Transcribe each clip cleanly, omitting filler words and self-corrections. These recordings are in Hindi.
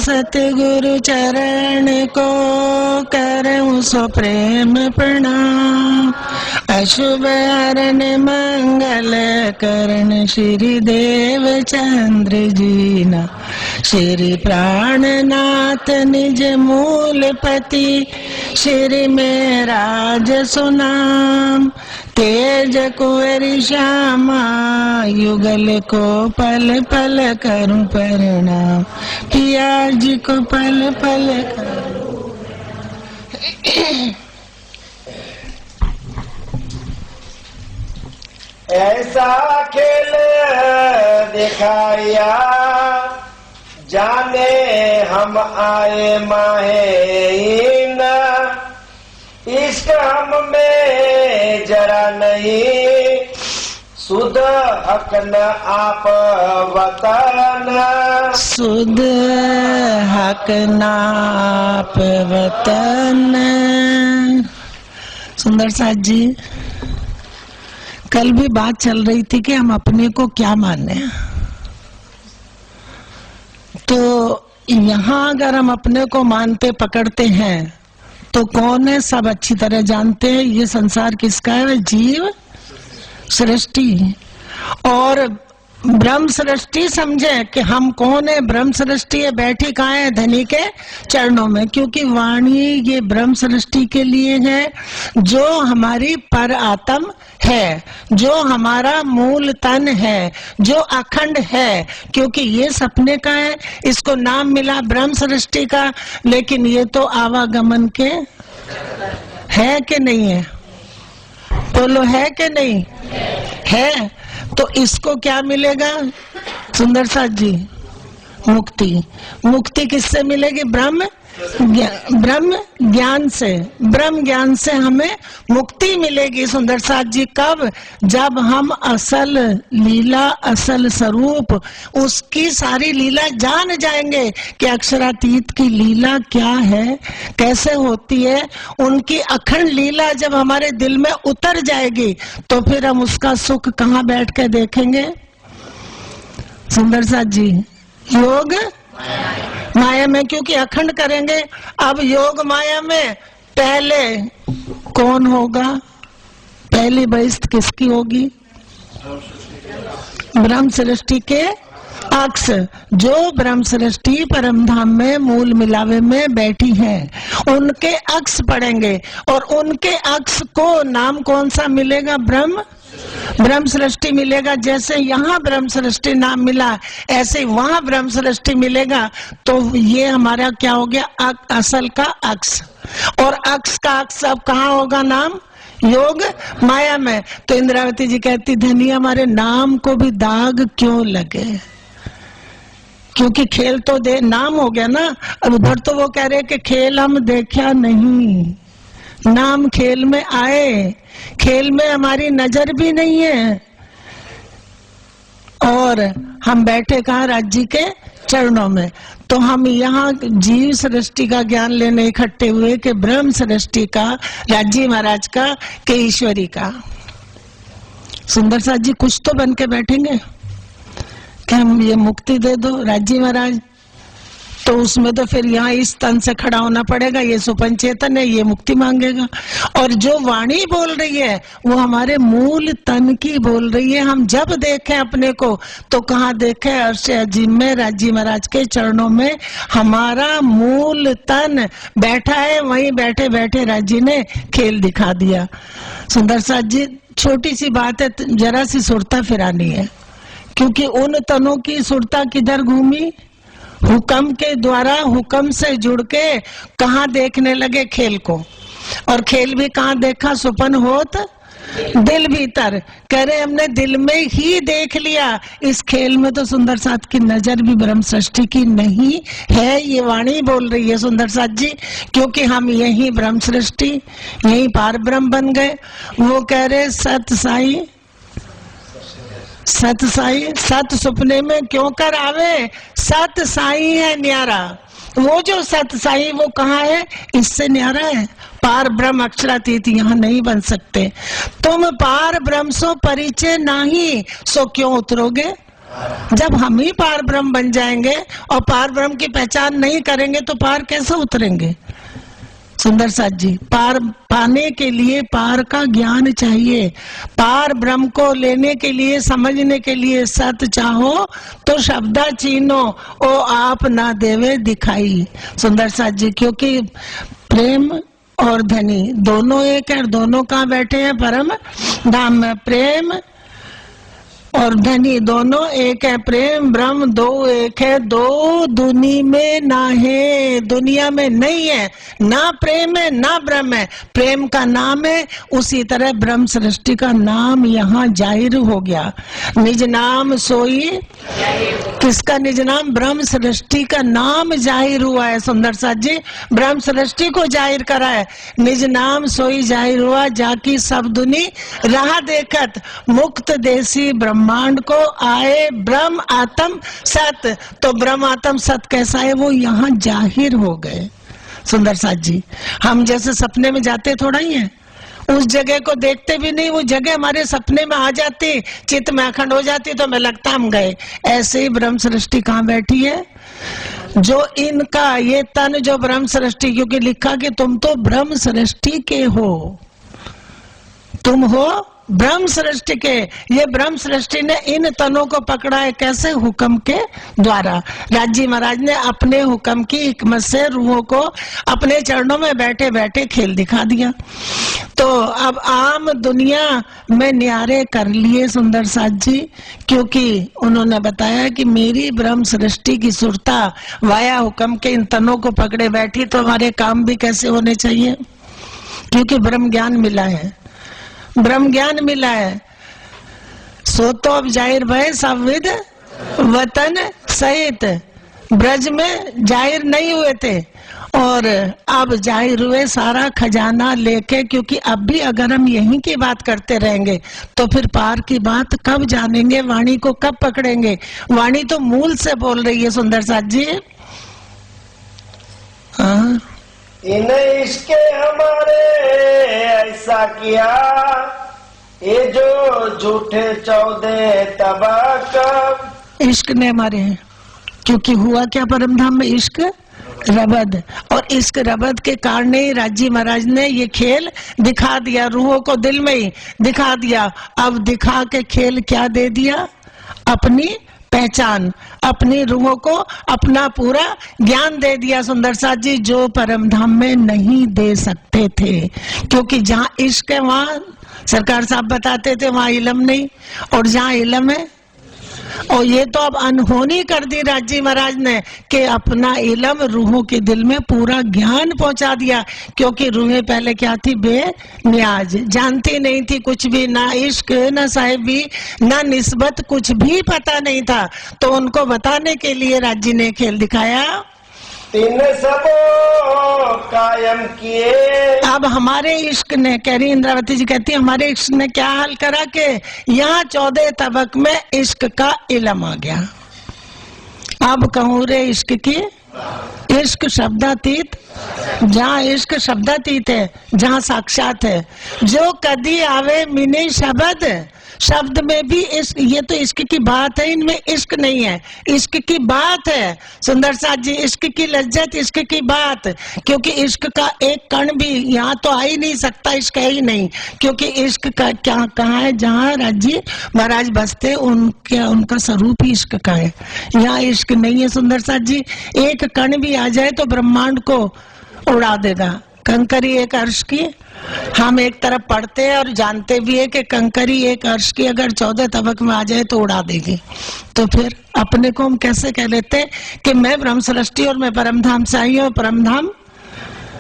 सतगुरु चरण को करूं सो प्रेम प्रणाम। अशुभ हरण मंगल करण श्री देव चंद्र जीना। श्री प्राणनाथ निज मूलपति श्री में राज सुनाम। तेज कुंवर श्यामा युगल को पल पल करूं प्रणाम। पिया जी को पल पल करूं। ऐसा खेल दिखाया जाने हम आए माहीन। इश्क हम में जरा नहीं सुध हक न आप वतन। सुध हक न आप वतन। सुंदर साथ जी, कल भी बात चल रही थी कि हम अपने को क्या माने। तो यहाँ अगर हम अपने को मानते पकड़ते हैं तो कौन है, सब अच्छी तरह जानते हैं। ये संसार किसका है? जीव सृष्टि। और ब्रह्म सृष्टि समझे कि हम कौन है। ब्रह्म सृष्टि है, बैठी कहाँ है? धनी के चरणों में। क्योंकि वाणी ये ब्रह्म सृष्टि के लिए है, जो हमारी पर आत्म है, जो हमारा मूल तन है, जो अखंड है। क्योंकि ये सपने का है, इसको नाम मिला ब्रह्म सृष्टि का, लेकिन ये तो आवागमन के है कि नहीं है? बोलो, है कि नहीं है? तो इसको क्या मिलेगा सुंदर साथ जी? मुक्ति। मुक्ति किससे मिलेगी? ब्रह्म ज्ञान से। ब्रह्म ज्ञान से हमें मुक्ति मिलेगी सुंदर साथ जी। कब? जब हम असल लीला, असल स्वरूप, उसकी सारी लीला जान जाएंगे कि अक्षरातीत की लीला क्या है, कैसे होती है। उनकी अखंड लीला जब हमारे दिल में उतर जाएगी तो फिर हम उसका सुख कहाँ बैठ के देखेंगे सुंदर साथ जी? योग माया में। क्योंकि अखंड करेंगे। अब योग माया में पहले कौन होगा? पहली बहिष्ठ किसकी होगी? ब्रह्म सृष्टि के अक्ष, जो ब्रह्म सृष्टि परम धाम में मूल मिलावे में बैठी है, उनके अक्ष पढ़ेंगे। और उनके अक्ष को नाम कौन सा मिलेगा? ब्रह्म सृष्टि मिलेगा। जैसे यहाँ ब्रह्म सृष्टि नाम मिला, ऐसे वहां ब्रह्म सृष्टि मिलेगा। तो ये हमारा क्या हो गया? असल का अक्ष। और अक्ष का अक्ष अब कहाँ होगा? नाम योग माया में। तो इंद्रावती जी कहती, धनी हमारे नाम को भी दाग क्यों लगे? क्योंकि खेल तो दे नाम हो गया ना। अब उधर तो वो कह रहे कि खेल हम देखा नहीं, नाम खेल में आए, खेल में हमारी नजर भी नहीं है। और हम बैठे कहाँ? राज्य के चरणों में। तो हम यहाँ जीव सृष्टि का ज्ञान लेने इकट्ठे हुए कि ब्रह्म सृष्टि का, राज्य महाराज का, के ईश्वरी का। सुंदर साथ जी कुछ तो बन के बैठेंगे कि हम ये मुक्ति दे दो राज्य महाराज। तो उसमें तो फिर यहाँ इस तन से खड़ा होना पड़ेगा। ये सुपन चेतन है, ये मुक्ति मांगेगा। और जो वाणी बोल रही है वो हमारे मूल तन की बोल रही है। हम जब देखें अपने को तो कहाँ देखें? अर्श अजीम में राज्य महाराज के चरणों में हमारा मूल तन बैठा है। वहीं बैठे बैठे राज्य ने खेल दिखा दिया। सुंदर साथ जी, छोटी सी बात है, जरा सी सुरता फिरानी है। क्योंकि उन तनों की सुरता किधर घूमी? हुक्म के द्वारा, हुक्म से जुड़ के कहाँ देखने लगे खेल को। और खेल भी कहाँ देखा? सुपन होत दिल भीतर। कह रहे हमने दिल में ही देख लिया। इस खेल में तो सुंदर साथ की नजर भी ब्रह्म सृष्टि की नहीं है। ये वाणी बोल रही है सुंदर साथ जी। क्योंकि हम यही ब्रह्म सृष्टि, यही पार ब्रह्म बन गए। वो कह रहे सत साई, सत साई, सत सुपने में क्यों कर आवे? सत साई है न्यारा। वो जो सत साई वो कहाँ है? इससे न्यारा है। पार ब्रह्म अक्षरातीत यहाँ नहीं बन सकते। तुम पार ब्रह्म सो परिचय नहीं, सो क्यों उतरोगे जब हम ही पार ब्रह्म बन जाएंगे और पार ब्रह्म की पहचान नहीं करेंगे तो पार कैसे उतरेंगे? सुंदर साथ जी, पार पाने के लिए पार का ज्ञान चाहिए। पार ब्रह्म को लेने के लिए, समझने के लिए सत चाहो तो शब्दा चीनो, ओ आप ना देवे दिखाई। सुंदर साथ जी, क्योंकि प्रेम और धनी दोनों एक है, दोनों कहाँ बैठे हैं? परम धाम में। प्रेम और धनी दोनों एक है, प्रेम ब्रह्म दो एक है, दो दुनी में ना है, दुनिया में नहीं है। ना प्रेम है ना ब्रह्म है, प्रेम का नाम है। उसी तरह ब्रह्म सृष्टि का नाम यहाँ जाहिर हो गया। निज नाम सोई, किसका निज नाम? ब्रह्म सृष्टि का नाम जाहिर हुआ है। सुंदर साथ जी, ब्रह्म सृष्टि को जाहिर करा है। निज नाम सोई जाहिर हुआ, जाकी सब दुनी राह देखत, मुक्त देसी ब्रह्मांड को आए ब्रह्म आत्म सत। तो ब्रह्म आत्म सत कैसा है? वो यहाँ जाहिर हो गए। सुंदर साथ जी, हम जैसे सपने में जाते थोड़ा ही है, उस जगह को देखते भी नहीं, वो जगह हमारे सपने में आ जाती, चित्त में अखंड हो जाती, तो हमें लगता हम गए। ऐसे ही ब्रह्म सृष्टि कहाँ बैठी है? जो इनका ये तन जो ब्रह्म सृष्टि, क्योंकि लिखा कि तुम तो ब्रह्म सृष्टि के हो, तुम हो ब्रह्म सृष्टि के। ये ब्रह्म सृष्टि ने इन तनों को पकड़ा है, कैसे? हुक्म के द्वारा। राजी महाराज ने अपने हुक्म की हिकमत से रूहों को अपने चरणों में बैठे बैठे खेल दिखा दिया। तो अब आम दुनिया में न्यारे कर लिए सुंदर साथ जी, क्योंकि उन्होंने बताया कि मेरी ब्रह्म सृष्टि की सुरता वाया हुक्म के इन तनों को पकड़े बैठी, तो हमारे काम भी कैसे होने चाहिए? क्योंकि ब्रह्म ज्ञान मिला है, ब्रह्म ज्ञान मिला है। सो तो अब जाहिर भय सब विद वतन सहित। ब्रज में जाहिर नहीं हुए थे और अब जाहिर हुए सारा खजाना लेके, क्योंकि अब भी अगर हम यहीं की बात करते रहेंगे तो फिर पार की बात कब जानेंगे? वाणी को कब पकड़ेंगे? वाणी तो मूल से बोल रही है सुंदर साथ जी। हाँ, इन्हें इसके हमारे ऐसा किया, ये जो झूठे 14 तबक। इश्क ने हमारे, क्योंकि हुआ क्या परम धाम में? इश्क रबद, और इश्क रबद के कारण ही राजी महाराज ने ये खेल दिखा दिया, रूहों को दिल में ही दिखा दिया। अब दिखा के खेल क्या दे दिया? अपनी पहचान, अपनी रूहों को अपना पूरा ज्ञान दे दिया सुंदर साथ जी, जो परम धाम में नहीं दे सकते थे। क्योंकि जहाँ इश्क है वहाँ सरकार साहब बताते थे वहाँ इलम नहीं, और जहाँ इलम है, और ये तो अब अनहोनी कर दी राजी महाराज ने कि अपना इलम रूहों के दिल में पूरा ज्ञान पहुंचा दिया। क्योंकि रूहें पहले क्या थी? बेनियाज, जानती नहीं थी कुछ भी, ना इश्क ना साहिबी ना निस्बत, कुछ भी पता नहीं था। तो उनको बताने के लिए राजी ने खेल दिखाया, तीन सबो कायम किए। अब हमारे इश्क ने, कह रही इंद्रावती जी कहती है, हमारे इश्क ने क्या हाल करा के यहाँ 14 तबक में इश्क का इलम आ गया। अब कहूँ रे इश्क की, इश्क शब्दातीत, जहाँ इश्क शब्दातीत है, जहाँ साक्षात है, जो कदी आवे मिनी शब्द, शब्द में भी इश्क, ये तो इश्क की बात है, इनमें इश्क नहीं है, इश्क की बात है सुंदर साथ जी, इश्क की लज्जत, इश्क की बात। क्योंकि इश्क का एक कण भी यहाँ तो आ ही नहीं सकता, इश्क है ही नहीं। क्योंकि इश्क का क्या कहाँ है? जहाँ राजी महाराज बसते उनके, उनका स्वरूप ही इश्क का है। यहाँ इश्क नहीं है सुंदर साथ जी। एक कण भी आ जाए तो ब्रह्मांड को उड़ा देगा। कंकरी एक अर्श की, हम एक तरफ पढ़ते हैं और जानते भी है कि कंकरी एक अर्श की अगर 14 तबक में आ जाए तो उड़ा देगी। तो फिर अपने को हम कैसे कह लेते कि मैं ब्रह्म सृष्टि और मैं परम धाम से आई हूँ, परम धाम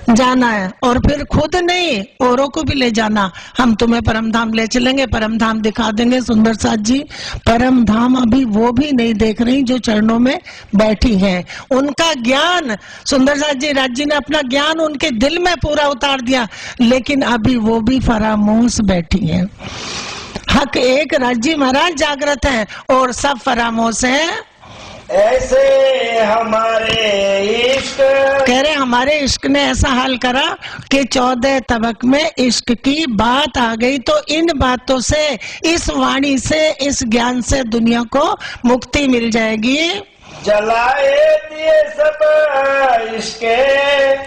जाना है, और फिर खुद नहीं औरों को भी ले जाना। हम तुम्हें परम धाम ले चलेंगे, परम धाम दिखा देंगे। सुंदर साथ जी, परम धाम अभी वो भी नहीं देख रही जो चरणों में बैठी हैं। उनका ज्ञान सुंदर साथ जी, राज जी ने अपना ज्ञान उनके दिल में पूरा उतार दिया, लेकिन अभी वो भी फरामोश बैठी हैं। हक एक, राज जी महाराज जागृत हैं और सब फरामोश हैं। ऐसे हमारे इश्क, कह रहे हमारे इश्क ने ऐसा हाल करा कि 14 तबक में इश्क की बात आ गई। तो इन बातों से, इस वाणी से, इस ज्ञान से दुनिया को मुक्ति मिल जाएगी। जलाए दिए सब इश्के,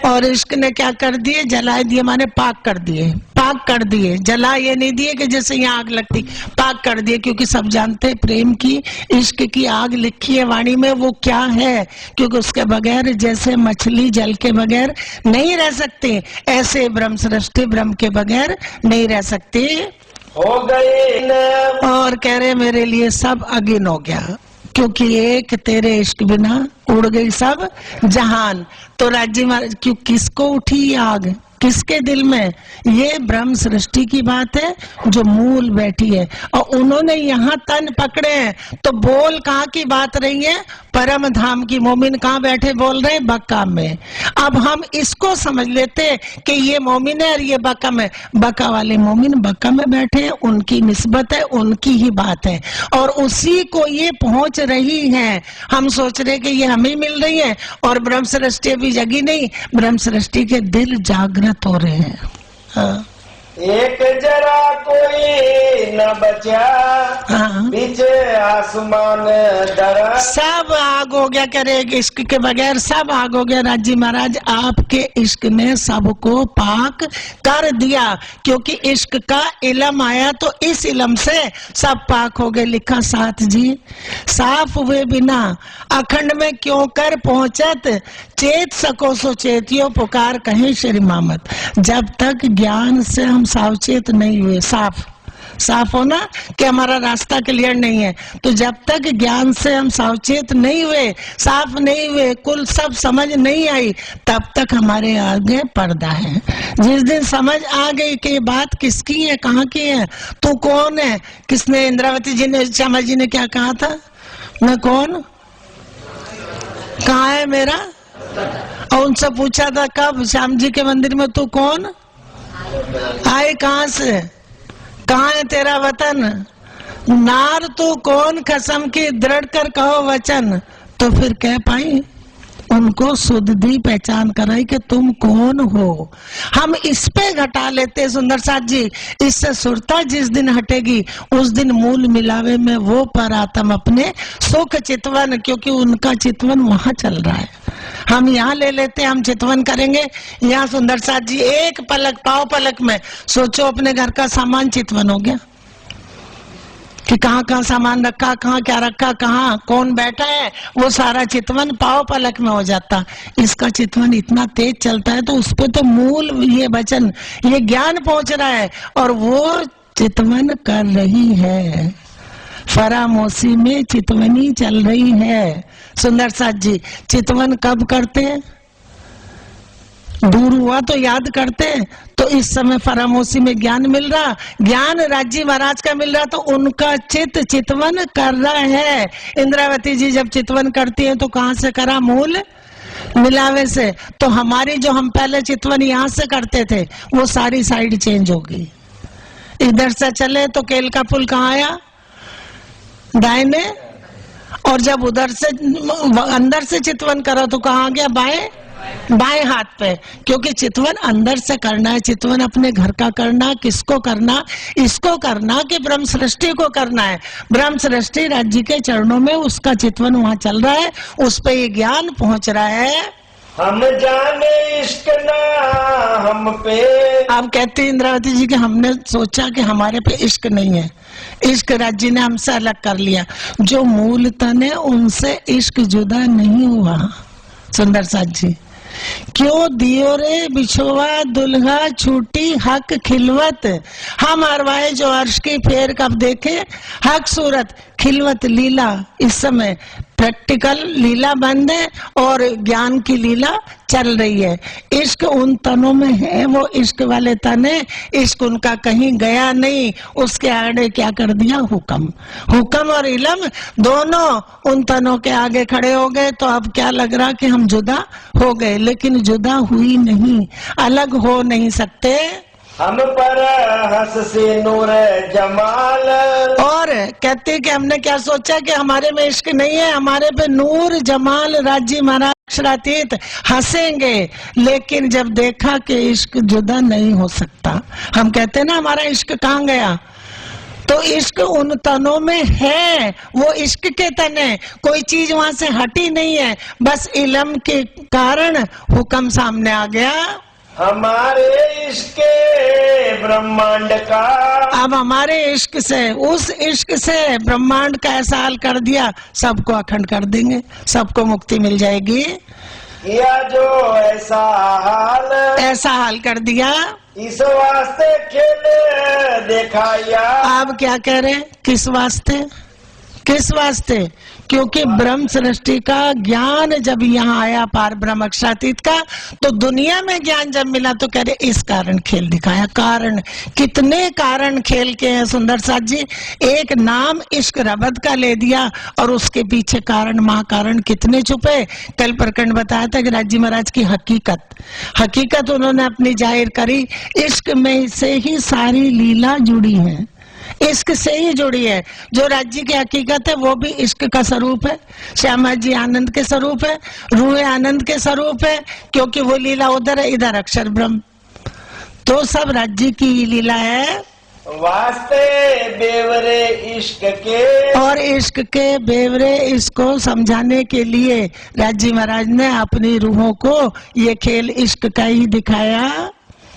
और इश्क ने क्या कर दिए? जलाए दिए माने पाक कर दिए। पाक कर दिए, जला ये नहीं दिए कि जैसे यहाँ आग लगती, पाक कर दिए। क्योंकि सब जानते हैं प्रेम की, इश्क की आग लिखी है वाणी में, वो क्या है। क्योंकि उसके बगैर जैसे मछली जल के बगैर नहीं रह सकती, ऐसे ब्रह्म सृष्टि ब्रह्म के बगैर नहीं रह सकती। हो गई न और कह रहे मेरे लिए सब अगिन हो गया, क्योंकि एक तेरे इश्क बिना उड़ गई सब जहान। तो राज्य महाराज क्यों, किसको उठी आग, किसके दिल में? ये ब्रह्म सृष्टि की बात है जो मूल बैठी है। और उन्होंने यहाँ तन पकड़े हैं, तो बोल कहाँ की बात रही है? परम धाम की। मोमिन कहाँ बैठे बोल रहे हैं? बक्का में। अब हम इसको समझ लेते कि ये मोमिन है और ये बक्का में। बक्का वाले मोमिन बक्का में बैठे हैं, उनकी निस्बत है, उनकी ही बात है, और उसी को ये पहुंच रही है। हम सोच रहे कि ये हमें मिल रही है, और ब्रह्म सृष्टि अभी जगी नहीं, ब्रह्म सृष्टि के दिल जागृत हो रहे हैं। हाँ। एक जरा कोई न बचा, हाँ। पीछे आसमान डरा। सब आग हो गया, कह रहे इश्क के बगैर सब आग हो गया। राजी महाराज आपके इश्क ने सबको पाक कर दिया, क्योंकि इश्क का इल्म आया तो इस इल्म से सब पाक हो गए। लिखा साथ जी, साफ हुए बिना अखंड में क्यों कर पहुंचत, चेत सको सो चेतियो पुकार कहे श्री मामत। जब तक ज्ञान से हम सावचेत नहीं हुए, साफ होना कि हमारा रास्ता क्लियर नहीं है, तो जब तक ज्ञान से हम सावचेत नहीं हुए, साफ नहीं हुए, कुल सब समझ नहीं आई, तब तक हमारे आगे पर्दा है। जिस दिन समझ आ गई कि ये बात किसकी है, कहाँ की है, तू कौन है, किसने, इंद्रावती जी ने, श्यामा जी ने क्या कहा था, मैं कौन, कहाँ है मेरा, और उनसे पूछा था कब, श्याम जी के मंदिर में, तू कौन, आए कहाँ से, कहाँ है तेरा वतन, नार तू कौन, कसम की दृढ़ कर कहो वचन। तो फिर कह पाई, उनको सुधी पहचान कराई कि तुम कौन हो। हम इस पे घटा लेते सुंदर साथ जी, इससे सुरता जिस दिन हटेगी उस दिन मूल मिलावे में वो परात्म अपने सुख चितवन, क्योंकि उनका चितवन वहां चल रहा है। हम यहाँ ले लेते, हम चितवन करेंगे यहाँ। सुंदर साथ जी एक पलक, पाव पलक में सोचो अपने घर का सामान चितवन हो गया कि कहाँ कहाँ सामान रखा, कहाँ क्या रखा, कहाँ कौन बैठा है, वो सारा चितवन पाव पलक में हो जाता। इसका चितवन इतना तेज चलता है, तो उस पे तो मूल ये वचन, ये ज्ञान पहुंच रहा है, और वो चितवन कर रही है। फरामोशी में चितवनी चल रही है। सुंदर साथ जी, चितवन कब करते हैं? दूर हुआ तो याद करते हैं। तो इस समय फरामोशी में ज्ञान मिल रहा, ज्ञान राज्य महाराज का मिल रहा, तो उनका चितवन कर रहा है। इंद्रावती जी जब चितवन करती है तो कहाँ से करा? मूल मिलावे से। तो हमारी जो हम पहले चितवन यहाँ से करते थे, वो सारी साइड चेंज होगी। इधर से चले तो केल का पुल कहाँ आया? दाहिने। और जब उधर से अंदर से चितवन करो तो कहाँ गया? बाएं हाथ पे। क्योंकि चितवन अंदर से करना है, चितवन अपने घर का करना, किसको करना? इसको करना कि ब्रह्म सृष्टि को करना है। ब्रह्म सृष्टि राज्य के चरणों में उसका चितवन वहां चल रहा है, उस पे ये ज्ञान पहुंच रहा है। हम जाने इश्क ना हम पे। आप कहते हैं इंद्रावती जी कि हमने सोचा कि हमारे पे इश्क नहीं है, इश्क राज्य ने हमसे अलग कर लिया। जो मूल तन है उनसे इश्क जुदा नहीं हुआ। सुंदर साथ जी, क्यों दियो रे बिछोवा दुल्हा छूटी हक खिलवत। हम अरवाए जो अर्श की फेर कब देखे, हक सूरत खिलवत लीला। इस समय प्रैक्टिकल लीला बंद है और ज्ञान की लीला चल रही है। इश्क उन तनों में है, वो इश्क वाले तन है, इश्क उनका कहीं गया नहीं। उसके आगे क्या कर दिया? हुक्म। हुक्म और इल्म दोनों उन तनों के आगे खड़े हो गए। तो अब क्या लग रहा कि हम जुदा हो गए, लेकिन जुदा हुई नहीं, अलग हो नहीं सकते। हम पर हंस से नूर जमाल। और कहते कि हमने क्या सोचा कि हमारे में इश्क नहीं है, हमारे पे नूर जमाल राज्य महाराज अक्षरातीत हंसेंगे, लेकिन जब देखा कि इश्क जुदा नहीं हो सकता, हम कहते हैं ना हमारा इश्क कहाँ गया, तो इश्क उन तनों में है, वो इश्क के तन है, कोई चीज वहां से हटी नहीं है, बस इल्म के कारण हुक्म सामने आ गया, हमारे इश्क ब्रह्मांड का। अब हमारे इश्क से, उस इश्क से ब्रह्मांड का ऐसा हाल कर दिया, सबको अखंड कर देंगे, सबको मुक्ति मिल जाएगी। या जो ऐसा हाल कर दिया, इस वास्ते खेल दिखाया। आप क्या कह रहे हैं, किस वास्ते, किस वास्ते? क्योंकि ब्रह्म सृष्टि का ज्ञान जब यहाँ आया, पार ब्रह्म अक्षरातीत का, तो दुनिया में ज्ञान जब मिला तो कह रहे इस कारण खेल दिखाया। कारण, कितने कारण खेल के हैं सुंदर साथ जी, एक नाम इश्क रबद का ले दिया और उसके पीछे कारण महाकारण कितने छुपे। कल प्रकरण बताया था कि राज्य महाराज की हकीकत उन्होंने अपनी जाहिर करी, इश्क में से ही सारी लीला जुड़ी है, इश्क से ही जुड़ी है। जो राज्य की हकीकत है वो भी इश्क का स्वरूप है, श्यामा जी आनंद के स्वरूप है, रूह आनंद के स्वरूप है, क्योंकि वो लीला उधर है, इधर अक्षर ब्रह्म, तो सब राज्य की लीला है। वास्ते बेवरे इश्क के, और इश्क के बेवरे इसको समझाने के लिए राज्य महाराज ने अपनी रूहों को ये खेल इश्क का ही दिखाया।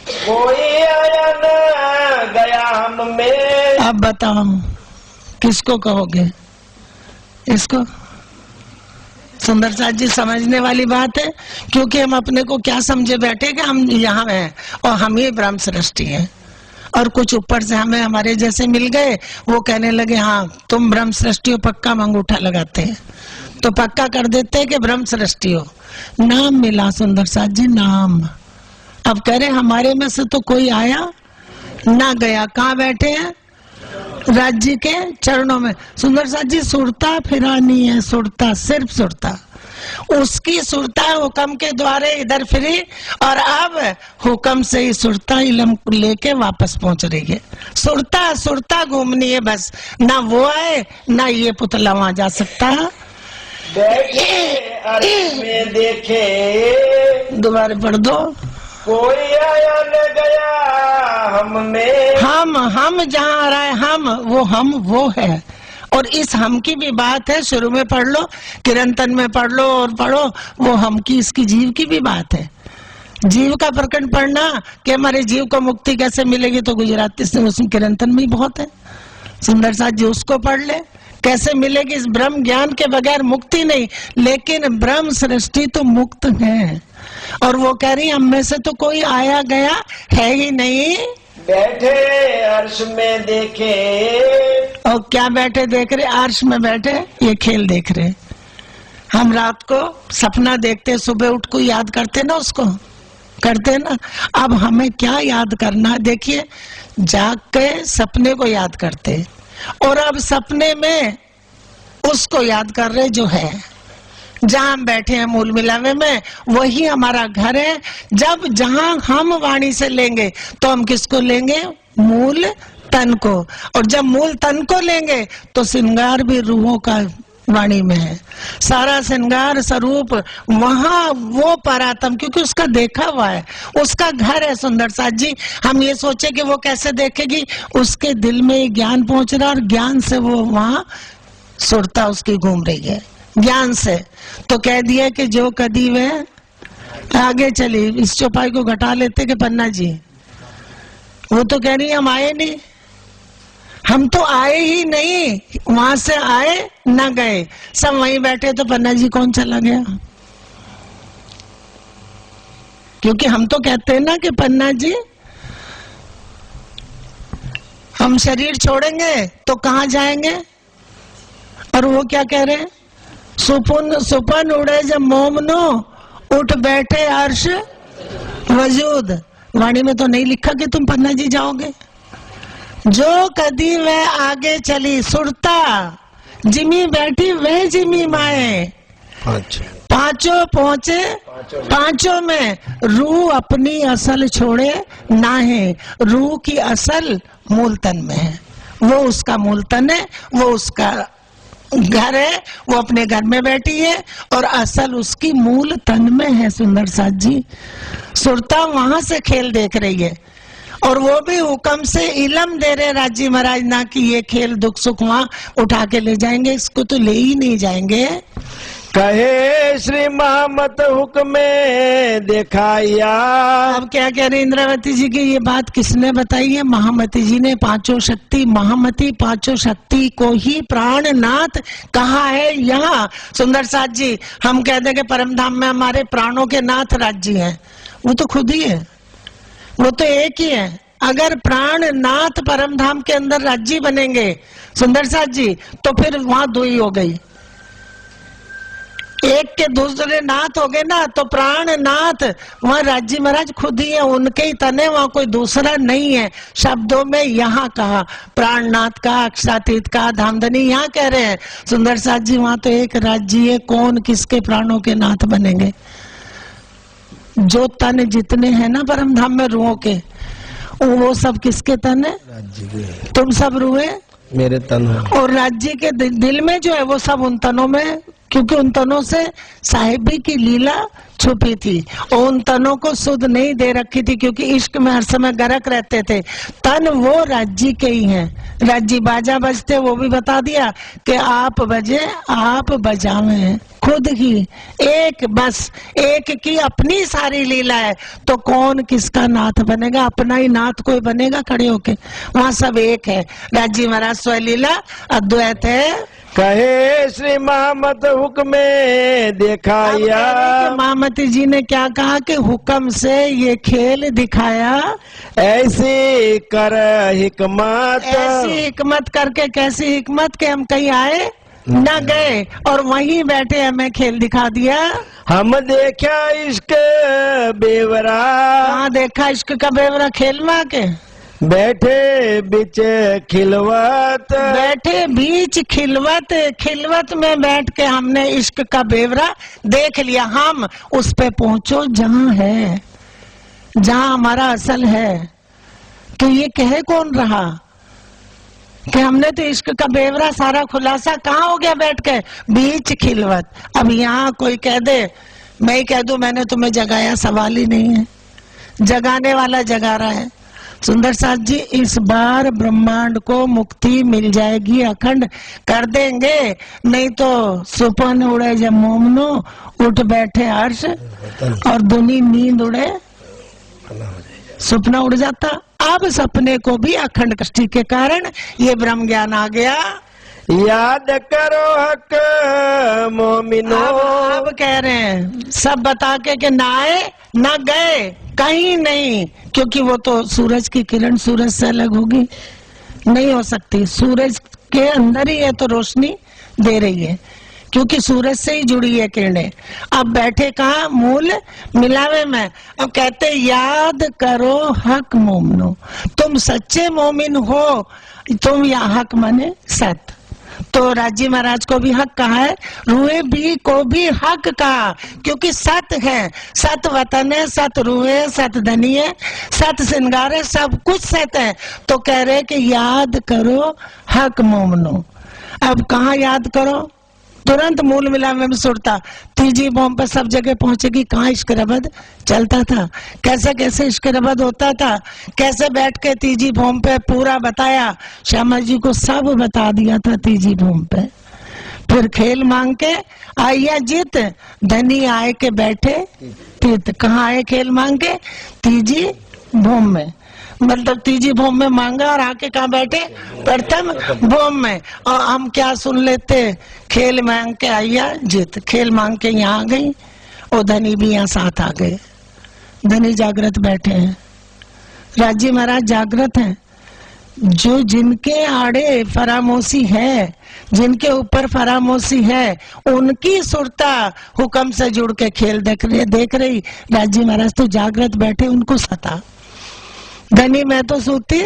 कोई आया न गया हम में। अब बताओ किसको कहोगे, इसको? सुंदर साथ जी समझने वाली बात है, क्योंकि हम अपने को क्या समझे बैठे कि हम यहाँ हैं और हम ही ब्रह्म सृष्टि हैं, और कुछ ऊपर से हमें हमारे जैसे मिल गए, वो कहने लगे हाँ तुम ब्रह्म सृष्टि हो, पक्का अंगूठा लगाते हैं तो पक्का कर देते हैं कि ब्रह्म सृष्टि हो। नाम मिला सुंदर साथ जी, नाम। अब कह रहे हमारे में से तो कोई आया ना गया, कहाँ बैठे हैं? राज्य के चरणों में। सुंदर साथ जी सुरता फिरानी है, सुरता, सिर्फ सुरता, उसकी सुरता हुक्म के द्वारे इधर फिरी, और अब हुक्म से ही सुरता इलम लेके वापस पहुंच रही है। सुरता घूमनी है बस, ना वो आए ना ये पुतला वहां जा सकता। बैठे अर्श में देखे, दोबारा पढ़ दो। कोई आया न गया हम में। हम जहाँ आ रहा है, हम वो है, और इस हम की भी बात है, शुरू में पढ़ लो, किरंतन में पढ़ लो और पढ़ो, वो हम की, इसकी जीव की भी बात है। जीव का प्रकरण पढ़ना कि हमारे जीव को मुक्ति कैसे मिलेगी, तो गुजराती से उसमें किरंतन में ही बहुत है। सुंदर साथ जी उसको पढ़ ले, कैसे मिलेगी। इस ब्रह्म ज्ञान के बगैर मुक्ति नहीं, लेकिन ब्रह्म सृष्टि तो मुक्त है, और वो कह रही हम में से तो कोई आया गया है ही नहीं। बैठे अर्श में देखे, और क्या बैठे देख रहे? अर्श में बैठे ये खेल देख रहे। हम रात को सपना देखते, सुबह उठ को याद करते ना, उसको करते ना। अब हमें क्या याद करना, देखिए जाग के सपने को याद करते, और अब सपने में उसको याद कर रहे जो है। जहां हम बैठे हैं मूल मिलावे में, वही हमारा घर है। जब जहां हम वाणी से लेंगे तो हम किसको लेंगे? मूल तन को, और जब मूल तन को लेंगे तो श्रृंगार भी रूहों का वाणी में है। सारा श्रृंगार स्वरूप वहां वो परात्म, क्योंकि उसका देखा हुआ है, उसका घर है। सुंदर साथ जी हम ये सोचे कि वो कैसे देखेगी, उसके दिल में ज्ञान पहुंच रहा, और ज्ञान से वो वहां सुरता उसकी घूम रही है, ज्ञान से। तो कह दिया कि जो कदी वे आगे चली। इस चौपाई को घटा लेते कि पन्ना जी, वो तो कह रही हम आए नहीं, हम तो आए ही नहीं, वहां से आए ना गए, सब वहीं बैठे, तो पन्ना जी कौन चला गया? क्योंकि हम तो कहते हैं ना कि पन्ना जी हम शरीर छोड़ेंगे तो कहाँ जाएंगे, और वो क्या कह रहे हैं? सुपन उड़े जब मोमनो, उठ बैठे अर्श वजूद। वाणी में तो नहीं लिखा कि तुम पन्ना जी जाओगे। जो कदी वह आगे चली, सुरता जिमी बैठी वह जिमी माए, पांचों पहुंचे पांचों में। रूह अपनी असल छोड़े ना है, रूह की असल मूल तन में है, वो उसका मूल तन है, वो उसका घर है वो अपने घर में बैठी है और असल उसकी मूल तन में है सुंदर साथ जी। सुरता वहां से खेल देख रही है और वो भी हुक्म से इलम दे रहे राज्य महाराज ना कि ये खेल दुख सुख वहां उठा के ले जाएंगे, इसको तो ले ही नहीं जाएंगे। कहे श्री महामत हुक्म दिखाया। अब क्या कह रहे इंद्रावती जी की ये बात किसने बताई है? महामती जी ने। पांचों शक्ति महामती पांचों शक्ति को ही प्राणनाथ कहा है। यहाँ सुंदर साथ जी हम कहते हैं कि परम धाम में हमारे प्राणों के नाथ राज्य हैं, वो तो खुद ही है, वो तो एक ही है। अगर प्राणनाथ परम धाम के अंदर राज्य बनेंगे सुंदर साथ जी तो फिर वहां दो ही हो गई, एक के दूसरे नाथ हो गए ना, तो प्राणनाथ वहां राज्य महाराज खुद ही है, उनके ही तने, वहां कोई दूसरा नहीं है। शब्दों में यहाँ कहा प्राणनाथ का, अक्षरातीत का, धामधनी यहाँ कह रहे हैं सुंदर साथ जी, वहां तो एक राज्य है। कौन किसके प्राणों के नाथ बनेंगे? जो तन जितने हैं ना परम धाम में रूहों के, वो सब किसके तन है? राज्य के। तुम सब रूहे मेरे तन है। और राज्य के दिल में जो है वो सब उन तनों में, क्योंकि उन तनों से साहिबी की लीला छुपी थी और उन तनों को सुध नहीं दे रखी थी, क्योंकि इश्क में हर समय गरक रहते थे। तन वो राज्य के ही हैं। राज्य बाजा बजते वो भी बता दिया कि आप बजे आप बजावें, खुद ही एक, बस एक की अपनी सारी लीला है। तो कौन किसका नाथ बनेगा? अपना ही नाथ कोई बनेगा खड़े होके? वहाँ सब एक है। राज्य महाराज स्वलीला अद्वैत है। कहे श्री महामत हुक्म दिखाया। महामती जी ने क्या कहा कि हुक्म से ये खेल दिखाया। ऐसी कर हिकमत। ऐसी हिकमत करके, कैसी हिकमत के हम कहीं आए न गए और वहीं बैठे हमें खेल दिखा दिया। हम देखा इश्क बेवरा। हाँ देखा इश्क का बेवरा खेल में आके। बैठे बीच खिलवत। बैठे बीच खिलवत, खिलवत में बैठ के हमने इश्क का बेवरा देख लिया। हम उस पे पहुंचो जहां है, जहां हमारा असल है। तो ये कहे कौन रहा कि हमने तो इश्क का बेवरा सारा खुलासा कहाँ हो गया? बैठ के बीच खिलवत। अब यहाँ कोई कह दे, मैं ही कह दूं मैंने तुम्हें जगाया, सवाल ही नहीं है। जगाने वाला जगा रहा है। सुंदर साथ जी इस बार ब्रह्मांड को मुक्ति मिल जाएगी, अखंड कर देंगे। नहीं तो सुपन उड़े जब मोमनो, उठ बैठे हर्ष और दुनी नींद उड़े, सपना उड़ जाता। अब सपने को भी अखंड कष्टि के कारण ये ब्रह्म ज्ञान आ गया। याद करो हक मोमिनो। अब कह रहे हैं सब बता के कि ना आए ना गए कहीं नहीं, क्योंकि वो तो सूरज की किरण सूरज से अलग होगी, नहीं हो सकती। सूरज के अंदर ही है तो रोशनी दे रही है, क्योंकि सूरज से ही जुड़ी है किरणें। अब बैठे कहाँ? मूल मिलावे में। अब कहते याद करो हक मोमिनो, तुम सच्चे मोमिन हो। तुम या हक माने सत, तो राज्य महाराज को भी हक कहा है, रूहे भी को भी हक कहा, क्योंकि सत है। सत वतन है, सत रूहे, सत धनी है, सत श्रृंगार है, सब कुछ सत है। तो कह रहे कि याद करो हक मोमनो। अब कहाँ याद करो? तुरंत मूल मिलावे में सुरता तीजी बॉम्ब पर सब जगह पहुंचेगी। कहाँ इश्क रबद चलता था, कैसे कैसे इश्क रबद होता था, कैसे बैठ के तीजी बॉम्ब पे पूरा बताया। श्यामा जी को सब बता दिया था तीजी बॉम्ब पे। फिर खेल मांग के आइया जीत, धनी आए के बैठे तीत। कहाँ आए खेल मांग के? तीजी भूम में, मतलब तीजी भूम में मांगा और आके कहाँ बैठे? प्रथम भूम में। और हम क्या सुन लेते? खेल मांग के आइया जीत, खेल मांग के यहाँ आ गई और धनी भी यहाँ साथ आ गए। धनी जागृत बैठे हैं, राज्य महाराज जागृत हैं। जो जिनके आड़े फरामोशी है, जिनके ऊपर फरामोशी है, उनकी सुरता हुक्म से जुड़ के खेल देख रही। राज्य महाराज तो जागृत बैठे, उनको सता। धनी मैं तो सूती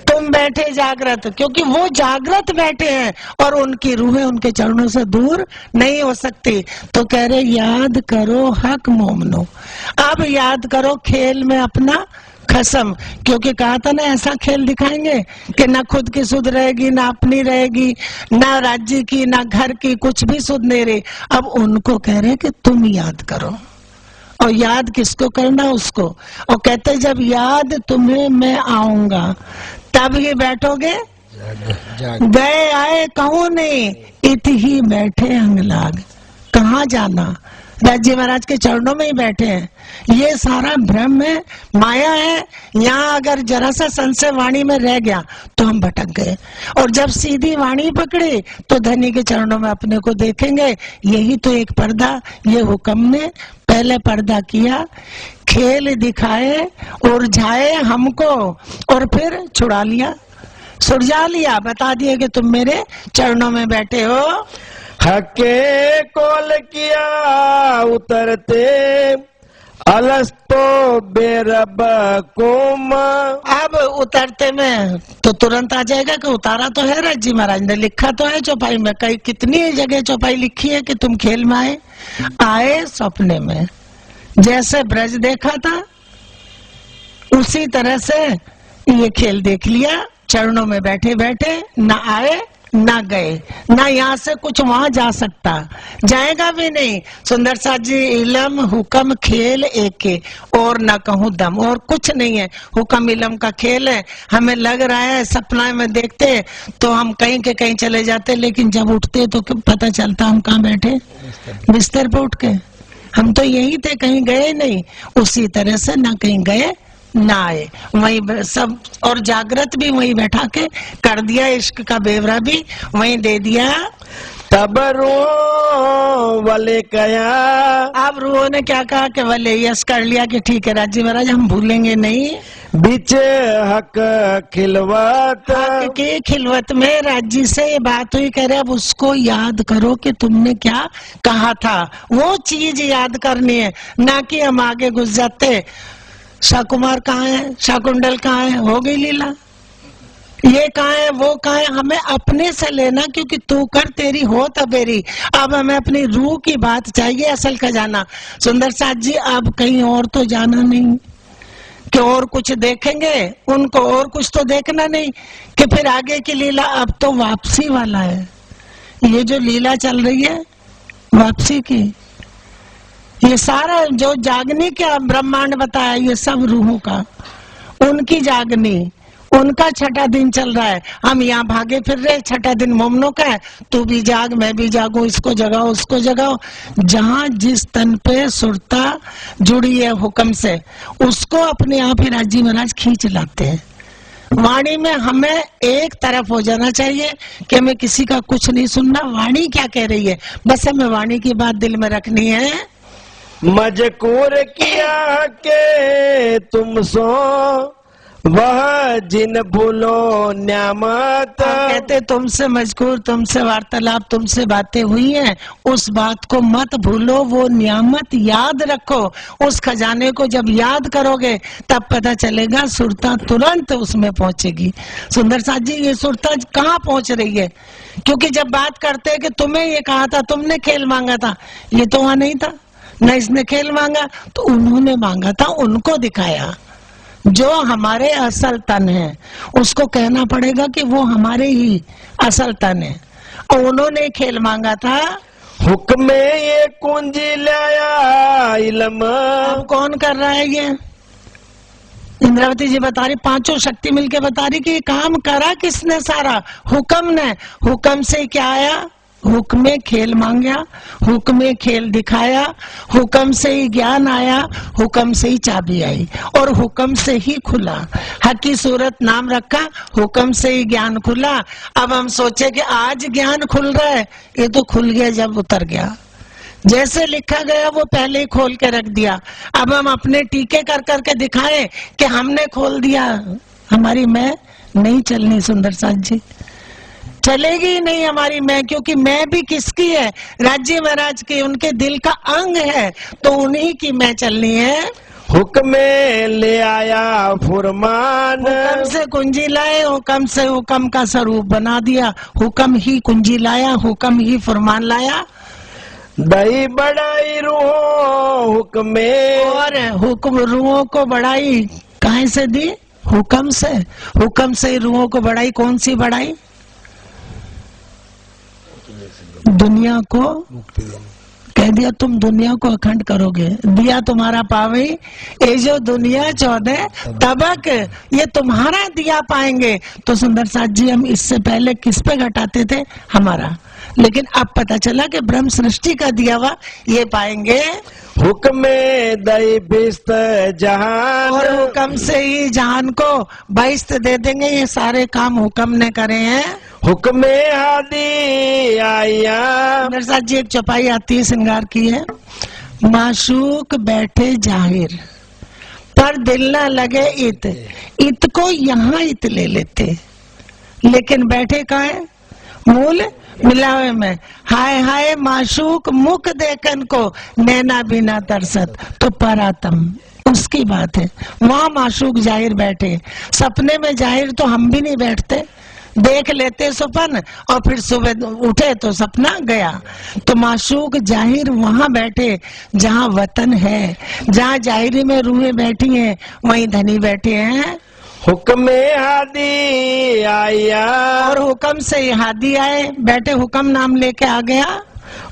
तुम बैठे जागृत, क्योंकि वो जागृत बैठे हैं और उनकी रूहें उनके चरणों से दूर नहीं हो सकती। तो कह रहे याद करो हक मोमनो, अब याद करो खेल में अपना खसम, क्योंकि कहा था ना ऐसा खेल दिखाएंगे कि ना खुद की सुध रहेगी, ना अपनी रहेगी, ना राज्य की, ना घर की, कुछ भी सुध नहीं रही। अब उनको कह रहे कि तुम याद करो, और याद किसको करना, उसको। और कहते जब याद तुम्हें मैं आऊंगा तब ही बैठोगे, गए आए कहूं नहीं, इत ही बैठे अंगलाग। कहाँ जाना, राज्य महाराज के चरणों में ही बैठे हैं। ये सारा भ्रम है, माया है। यहाँ अगर जरा सा संशय वाणी में रह गया तो हम भटक गए, और जब सीधी वाणी पकड़ी तो धनी के चरणों में अपने को देखेंगे। यही तो एक पर्दा ये हुक्म ने पहले पर्दा किया, खेल दिखाए उलझाए हमको, और फिर छुड़ा लिया, सुलझा लिया, बता दिए कि तुम मेरे चरणों में बैठे हो। हके कोल किया उतरते अलस्तो बेरब कुम। अब उतरते में तो तुरंत आ जाएगा कि उतारा तो है राज्य महाराज ने, लिखा तो है चौपाई में, कई कितनी जगह चौपाई लिखी है कि तुम खेल में आए। आए सपने में, जैसे ब्रज देखा था उसी तरह से ये खेल देख लिया, चरणों में बैठे बैठे, ना आए ना गए, ना यहाँ से कुछ वहां जा सकता, जाएगा भी नहीं। सुंदर साथ जी इलम हुक्म खेल एक, और ना कहूँ दम, और कुछ नहीं है। हुक्म इलम का खेल है। हमें लग रहा है सपना में देखते तो हम कहीं के कहीं चले जाते, लेकिन जब उठते तो पता चलता हम कहाँ बैठे, बिस्तर पे उठ के। हम तो यही थे, कहीं गए नहीं। उसी तरह से ना कहीं गए ना आए, वहीं सब, और जागृत भी वहीं बैठा के कर दिया, इश्क का बेवरा भी वहीं दे दिया। तब रो वाले कया, अब रूहों ने क्या कहा कि वले यस कर लिया कि ठीक है राज्य महाराज हम भूलेंगे नहीं। बीच हक खिलवत, हक की खिलवत में राज्य से ये बात हुई, कह रहे अब उसको याद करो कि तुमने क्या कहा था, वो चीज याद करनी है, ना कि हम आगे घुस जाते। शाकुमार कहाँ है, शाकुंडल कहाँ है, हो गई लीला, ये कहाँ है, वो कहाँ है, हमें अपने से लेना, क्योंकि तू कर तेरी हो तबेरी। अब हमें अपनी रूह की बात चाहिए, असल खजाना। सुंदर साथ जी अब कहीं और तो जाना नहीं कि और कुछ देखेंगे, उनको और कुछ तो देखना नहीं कि फिर आगे की लीला। अब तो वापसी वाला है, ये जो लीला चल रही है वापसी की, ये सारा जो जागने का ब्रह्मांड बताया, ये सब रूहों का, उनकी जागनी, उनका छठा दिन चल रहा है। हम यहाँ भागे फिर रहे, छठा दिन मोमनों का है, तू भी जाग मैं भी जागूं, इसको जगाओ उसको जगाओ। जहाँ जिस तन पे सुरता जुड़ी है हुक्म से, उसको अपने आप ही राज्य महाराज खींच लाते हैं। वाणी में हमें एक तरफ हो जाना चाहिए कि हमें किसी का कुछ नहीं सुनना, वाणी क्या कह रही है बस हमें वाणी की बात दिल में रखनी है। मजकूर किया के तुम सो वह जिन भूलो न्यामत। कहते तुमसे मजकूर, तुमसे वार्तालाप, तुमसे बातें हुई हैं, उस बात को मत भूलो, वो नियामत याद रखो। उस खजाने को जब याद करोगे तब पता चलेगा, सुरता तुरंत उसमें पहुंचेगी। सुंदर साथ जी ये सुरता कहाँ पहुंच रही है, क्योंकि जब बात करते हैं कि तुम्हें ये कहा था, तुमने खेल मांगा था, ये तो वहां नहीं था, न इसने खेल मांगा, तो उन्होंने मांगा था, उनको दिखाया। जो हमारे असल तन है उसको कहना पड़ेगा कि वो हमारे ही असल तन है, और उन्होंने खेल मांगा था। हुक्म ये कुंजी लाया इलम। अब कौन कर रहा है ये, इंद्रावती जी बता रही, पांचों शक्ति मिलके बता रही कि ये काम करा किसने, सारा हुक्म ने। हुक्म से क्या आया, हुक्म खेल मांगा, हुक्म खेल दिखाया, हुक्म से ही ज्ञान आया, हुक्म से ही चाबी आई, और हुक्म से ही खुला। हक की सूरत नाम रखा, हुक्म से ही ज्ञान खुला। अब हम सोचे कि आज ज्ञान खुल रहा है, ये तो खुल गया जब उतर गया, जैसे लिखा गया वो पहले ही खोल के रख दिया। अब हम अपने टीके कर करके दिखाएं कि हमने खोल दिया, हमारी मैं नहीं चलनी सुंदर साथ जी, चलेगी नहीं हमारी मैं, क्योंकि मैं भी किसकी है, राज्य महाराज की, उनके दिल का अंग है, तो उन्हीं की मैं चलनी है। हुक्म ले आया फुरमान, हुक्म से कुंजी लाए, हुक्म से हुक्म का स्वरूप बना दिया। हुक्म ही कुंजी लाया, हुक्म ही फरमान लाया। दही बढ़ाई रूहों हुक्म, और हुक्म रूहों को बढ़ाई कहाँ से दी? हुक्म से। हुक्म से रूहों को बढ़ाई। कौन सी बढ़ाई? दुनिया को कह दिया तुम दुनिया को अखंड करोगे, दिया तुम्हारा पावे, ये जो दुनिया 14 तबक ये तुम्हारा दिया पाएंगे। तो सुंदर साथ जी हम इससे पहले किस पे घटाते थे? हमारा। लेकिन अब पता चला कि ब्रह्म सृष्टि का दिया हुआ ये पाएंगे। हुक्म दई बिस्त जहान, और हुक्म से ही जहान को बहिष्त दे देंगे। ये सारे काम हुक्म ने करे हैं। हुक्म हादी आया। सुंदर साथ जी एक चौपाई आती है, श्रृंगार की है। माशूक बैठे जाहिर पर दिल न लगे इत, इत को यहाँ इत ले लेते, लेकिन बैठे कहाँ है? मूल मिलावे में। हाय हाय माशूक मुख देखन को नैना बिना तरसत, तो परातम उसकी बात है। वहां माशूक जाहिर बैठे। सपने में जाहिर तो हम भी नहीं बैठते, देख लेते सपन और फिर सुबह उठे तो सपना गया। तो माशूक जाहिर वहां बैठे जहां वतन है, जहां जाहिरी में रूहें बैठी हैं वहीं धनी बैठे हैं। हुक्म हादी आया। और हुक्म से हादी आए, बैठे हुक्म नाम लेके आ गया।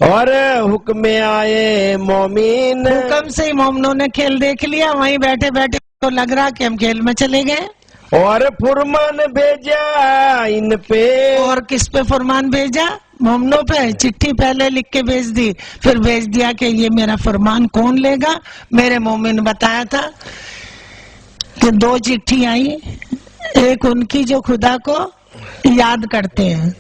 और हुक्म आए मोमिन, हुक्म से ही मोमनों ने खेल देख लिया। वहीं बैठे बैठे तो लग रहा कि हम खेल में चले गए। और फुरमान भेजा इन पे। और किस पे फरमान भेजा? मोमनों पे। चिट्ठी पहले लिख के भेज दी, फिर भेज दिया कि ये मेरा फरमान कौन लेगा। मेरे मोमिन बताया था कि 2 चिट्ठी आई, एक उनकी जो खुदा को याद करते हैं,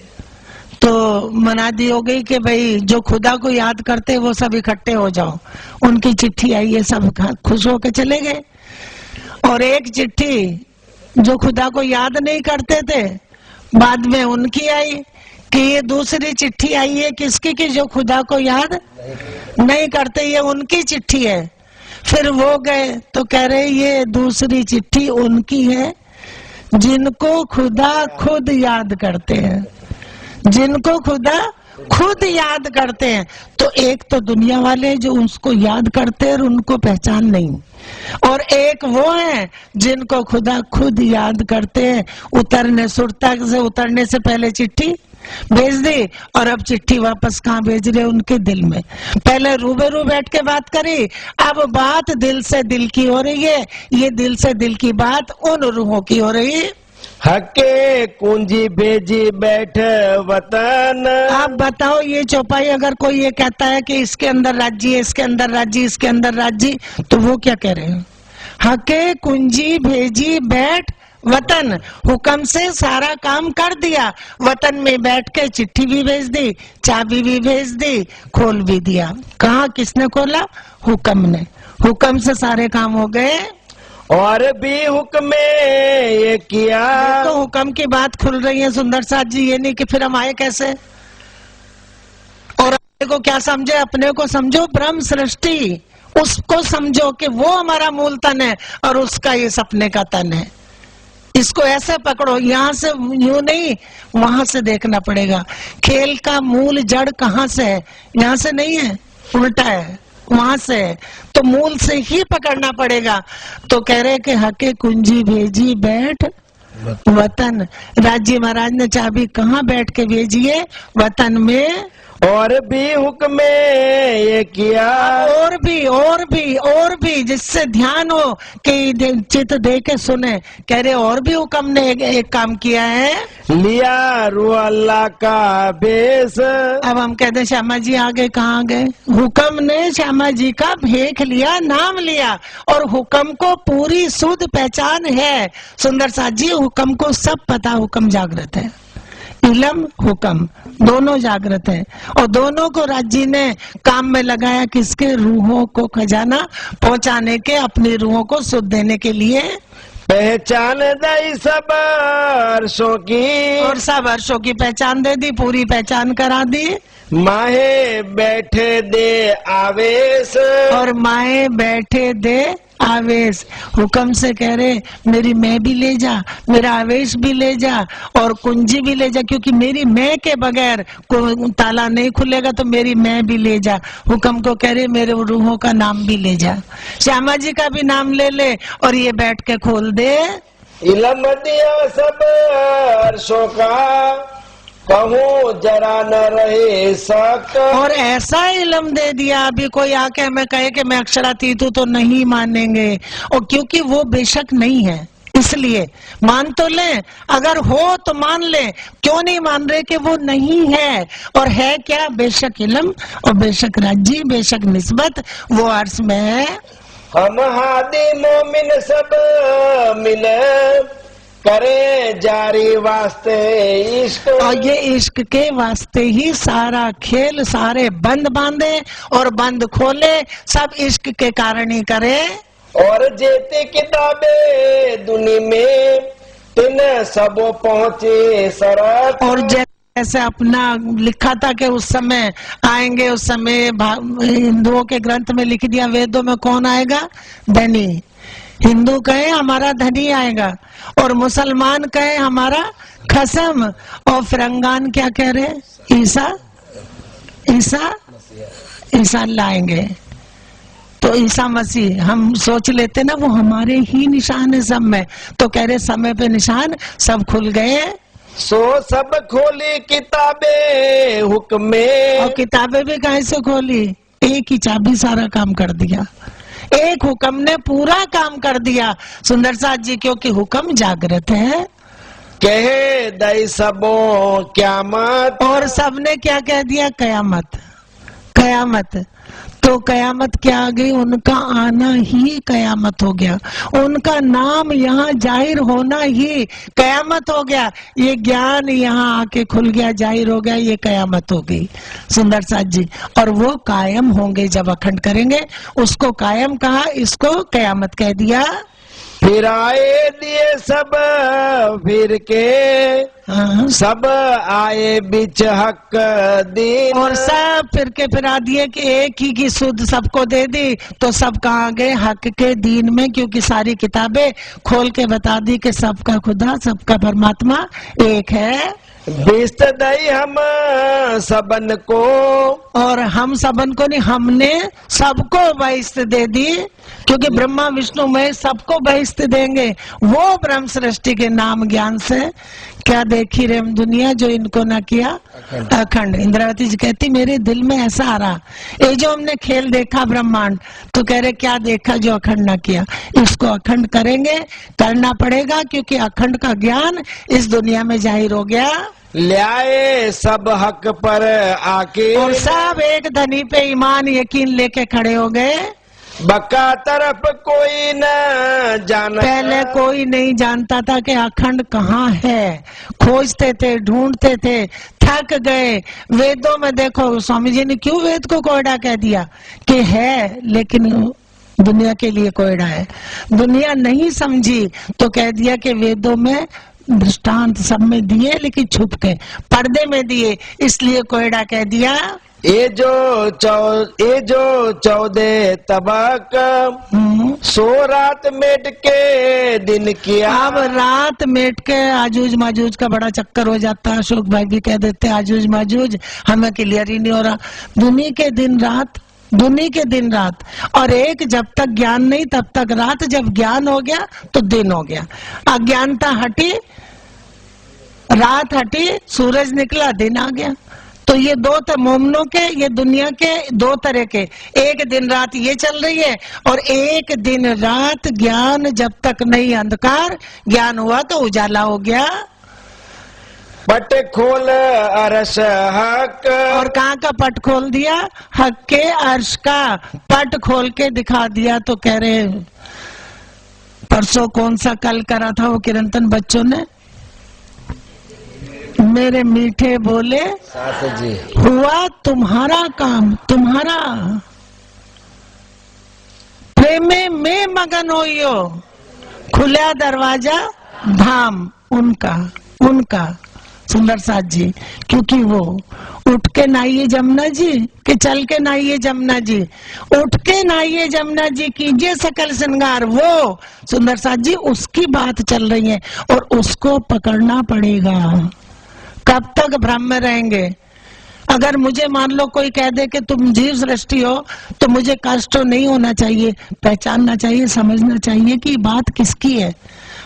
तो मनादी हो गई कि भाई जो खुदा को याद करते हैं वो सब इकट्ठे हो जाओ। उनकी चिट्ठी आई है, सब खुश होके चले गए। और एक चिट्ठी जो खुदा को याद नहीं करते थे, बाद में उनकी आई कि ये दूसरी चिट्ठी आई है किसकी? कि जो खुदा को याद नहीं करते, ये उनकी चिट्ठी है। फिर वो गए तो कह रहे ये दूसरी चिट्ठी उनकी है जिनको खुदा खुद याद करते हैं, जिनको खुदा खुद याद करते हैं। तो एक तो दुनिया वाले जो उसको याद करते हैं और उनको पहचान नहीं, और एक वो है जिनको खुदा खुद याद करते हैं। उतरने सुरता से उतरने से पहले चिट्ठी भेज दी, और अब चिट्ठी वापस कहाँ भेज रहे? उनके दिल में। पहले रूबरू बैठ के बात करी, अब बात दिल से दिल की हो रही है। ये दिल से दिल की बात उन रूहों की हो रही है। हके कुंजी भेजी बैठ वतन। आप बताओ ये चौपाई अगर कोई ये कहता है कि इसके अंदर राज्य, इसके अंदर राज्य, इसके अंदर राज्य, तो वो क्या कह रहे हैं? हके कुंजी भेजी बैठ वतन, हुक्म से सारा काम कर दिया। वतन में बैठ के चिट्ठी भी भेज दी, चाबी भी भेज दी, खोल भी दिया। कहाँ किसने खोला? हुक्म ने। हुक्म से सारे काम हो गए। और भी हुक्म ये किया। तो हुक्म की बात खुल रही है सुंदर साथ जी, ये नहीं कि फिर हम आए कैसे। और अपने को क्या समझे? अपने को समझो ब्रह्म सृष्टि, उसको समझो कि वो हमारा मूल तन है और उसका ये सपने का तन है। इसको ऐसे पकड़ो, यहाँ से यूं नहीं, वहां से देखना पड़ेगा। खेल का मूल जड़ कहाँ से है? यहाँ से नहीं है, उल्टा है, वहां से है। तो मूल से ही पकड़ना पड़ेगा। तो कह रहे कि हके कुंजी भेजी बैठ वतन। राज्य महाराज ने चाबी कहाँ बैठ के भेजी है? वतन में। और भी हुक्म ये किया। और भी जिससे ध्यान हो कि चित दे के सुने। कह रहे और भी हुक्म ने एक काम किया है। लिया रू अल्लाह का भेष। अब हम कहते श्यामा जी आ गए, कहाँ गए? हुक्म ने श्यामा जी का भेख लिया, नाम लिया, और हुक्म को पूरी शुद्ध पहचान है। सुंदर साथ जी हुक्म को सब पता, हुक्म जागृत है। इलम हुक्म दोनों जागृत है, और दोनों को राज्य ने काम में लगाया किसके? रूहों को खजाना पहुंचाने के, अपनी रूहों को सुध देने के लिए। पहचान दई सब अर्शों की। और सब अर्शों की पहचान दे दी, पूरी पहचान करा दी। माहे बैठे दे आवेश। और माए बैठे दे आवेश। हुक्म से कह रहे मेरी मैं भी ले जा, मेरा आवेश भी ले जा और कुंजी भी ले जा, क्योंकि मेरी मैं के बगैर ताला नहीं खुलेगा, तो मेरी मैं भी ले जा। हुक्म को कह रहे मेरे रूहों का नाम भी ले जा, श्यामा जी का भी नाम ले ले और ये बैठ के खोल दे। इलम दिया सब अर्शों का, कहूँ जरा न रहे शक। और ऐसा इल्म दे दिया, अभी कोई आके हमें कहे कि मैं अक्षरातीत हूँ तो नहीं मानेंगे, और क्योंकि वो बेशक नहीं है इसलिए मान तो लें, अगर हो तो मान लें, क्यों नहीं मान रहे कि वो नहीं है। और है क्या? बेशक इल्म और बेशक राज्य, बेशक निस्बत वो अर्श में है। हम हादी मोमिन सब मिले, करे जारी वास्ते इश्क। और ये इश्क के वास्ते ही सारा खेल, सारे बंद बांधे और बंद खोले, सब इश्क के कारण ही करे। और जेती किताबे दुनी में, तिन सबो पहुँचे सरत। और जैसे अपना लिखा था कि उस समय आएंगे, उस समय हिंदुओं के ग्रंथ में लिख दिया, वेदों में कौन आएगा? धनी। हिंदू कहे हमारा धनी आएगा, और मुसलमान कहे हमारा खसम, और फिरंगान क्या कह रहे? ईसा ईसा ईसा लाएंगे। तो ईसा मसीह हम सोच लेते ना वो हमारे ही निशान है सब में, तो कह रहे समय पे निशान सब खुल गए। सो सब खोली किताबें हुक्म में। और किताबें भी कहीं से खोली? एक ही चाबी सारा काम कर दिया, एक हुक्म ने पूरा काम कर दिया सुंदर साथ जी, क्योंकि हुक्म जागृत है। कहे दई सबो क्यामत। और सबने क्या कह दिया? कयामत। कयामत तो कयामत क्या आ गई? उनका आना ही कयामत हो गया, उनका नाम यहाँ जाहिर होना ही कयामत हो गया। ये ज्ञान यहाँ आके खुल गया, जाहिर हो गया, ये कयामत हो गई सुंदर साथ जी। और वो कायम होंगे जब अखंड करेंगे, उसको कायम कहा, इसको कयामत कह दिया। फिर आए दिए सब फिर के, हाँ। सब आए बीच हक दीन। और सब फिर के फिरा दिए कि एक ही की सुध सबको दे दी, तो सब कहाँ गए? हक के दीन में, क्योंकि सारी किताबें खोल के बता दी कि सबका खुदा, सबका परमात्मा एक है। बेस्त दई हम सबन को। और हम सबन को नहीं, हमने सबको बहिष्त दे दी, क्योंकि ब्रह्मा विष्णु महेश सबको बहिष्त देंगे। वो ब्रह्म सृष्टि के नाम ज्ञान से क्या देखी रे दुनिया जो इनको ना किया अखंड। इंद्रावती जी कहती मेरे दिल में ऐसा आ रहा, ये जो हमने खेल देखा ब्रह्मांड, तो कह रहे क्या देखा जो अखंड ना किया, इसको अखंड करेंगे, करना पड़ेगा, क्योंकि अखंड का ज्ञान इस दुनिया में जाहिर हो गया। ल्याए सब हक पर आके। और सब एक धनी पे ईमान यकीन लेके खड़े हो गए। बका तरफ कोई न जाना। पहले कोई नहीं जानता था कि अखंड कहाँ है, खोजते थे, ढूंढते थे, थक गए। वेदों में देखो स्वामी जी ने क्यों वेद को कोयडा कह दिया कि है, लेकिन दुनिया के लिए कोयडा है। दुनिया नहीं समझी तो कह दिया कि वेदों में दृष्टांत सब में दिए, लेकिन छुप के पर्दे में दिए, इसलिए कोयडा कह दिया। ये जो 14 तबक, सो रात मेट के दिन किया। अब रात मेट के आजूज माजूज का बड़ा चक्कर हो जाता है। अशोक भाई भी कह देते आजूज माजूज, हमें क्लियर ही नहीं हो रहा। दुनिया के दिन रात, दुनिया के दिन रात, और एक जब तक ज्ञान नहीं तब तक रात, जब ज्ञान हो गया तो दिन हो गया। अज्ञानता हटी, रात हटी, सूरज निकला, दिन आ गया। तो ये दो मोमनों के, ये दुनिया के दो तरह के, एक दिन रात ये चल रही है, और एक दिन रात ज्ञान जब तक नहीं, अंधकार, ज्ञान हुआ तो उजाला हो गया। पट खोल अरश हक। और कहाँ का पट खोल दिया? हक के अर्श का पट खोल के दिखा दिया। तो कह रहे परसों कौन सा कल करा था वो किरंतन बच्चों ने, मेरे मीठे बोले साथ जी, हुआ तुम्हारा काम, तुम्हारा प्रेमे में मगन होइयो, खुला दरवाजा धाम उनका, उनका सुंदर साथ जी, क्योंकि वो उठ के नहाइए जमुना जी कि चल के नहाइए जमुना जी, उठ के नहाइए जमुना जी कीजिए सकल श्रृंगार, वो सुंदर साथ जी उसकी बात चल रही है और उसको पकड़ना पड़ेगा। कब तक भ्रम में रहेंगे? अगर मुझे मान लो कोई कह दे कि तुम जीव सृष्टि हो तो मुझे कष्ट नहीं होना चाहिए, पहचानना चाहिए, समझना चाहिए कि बात किसकी है।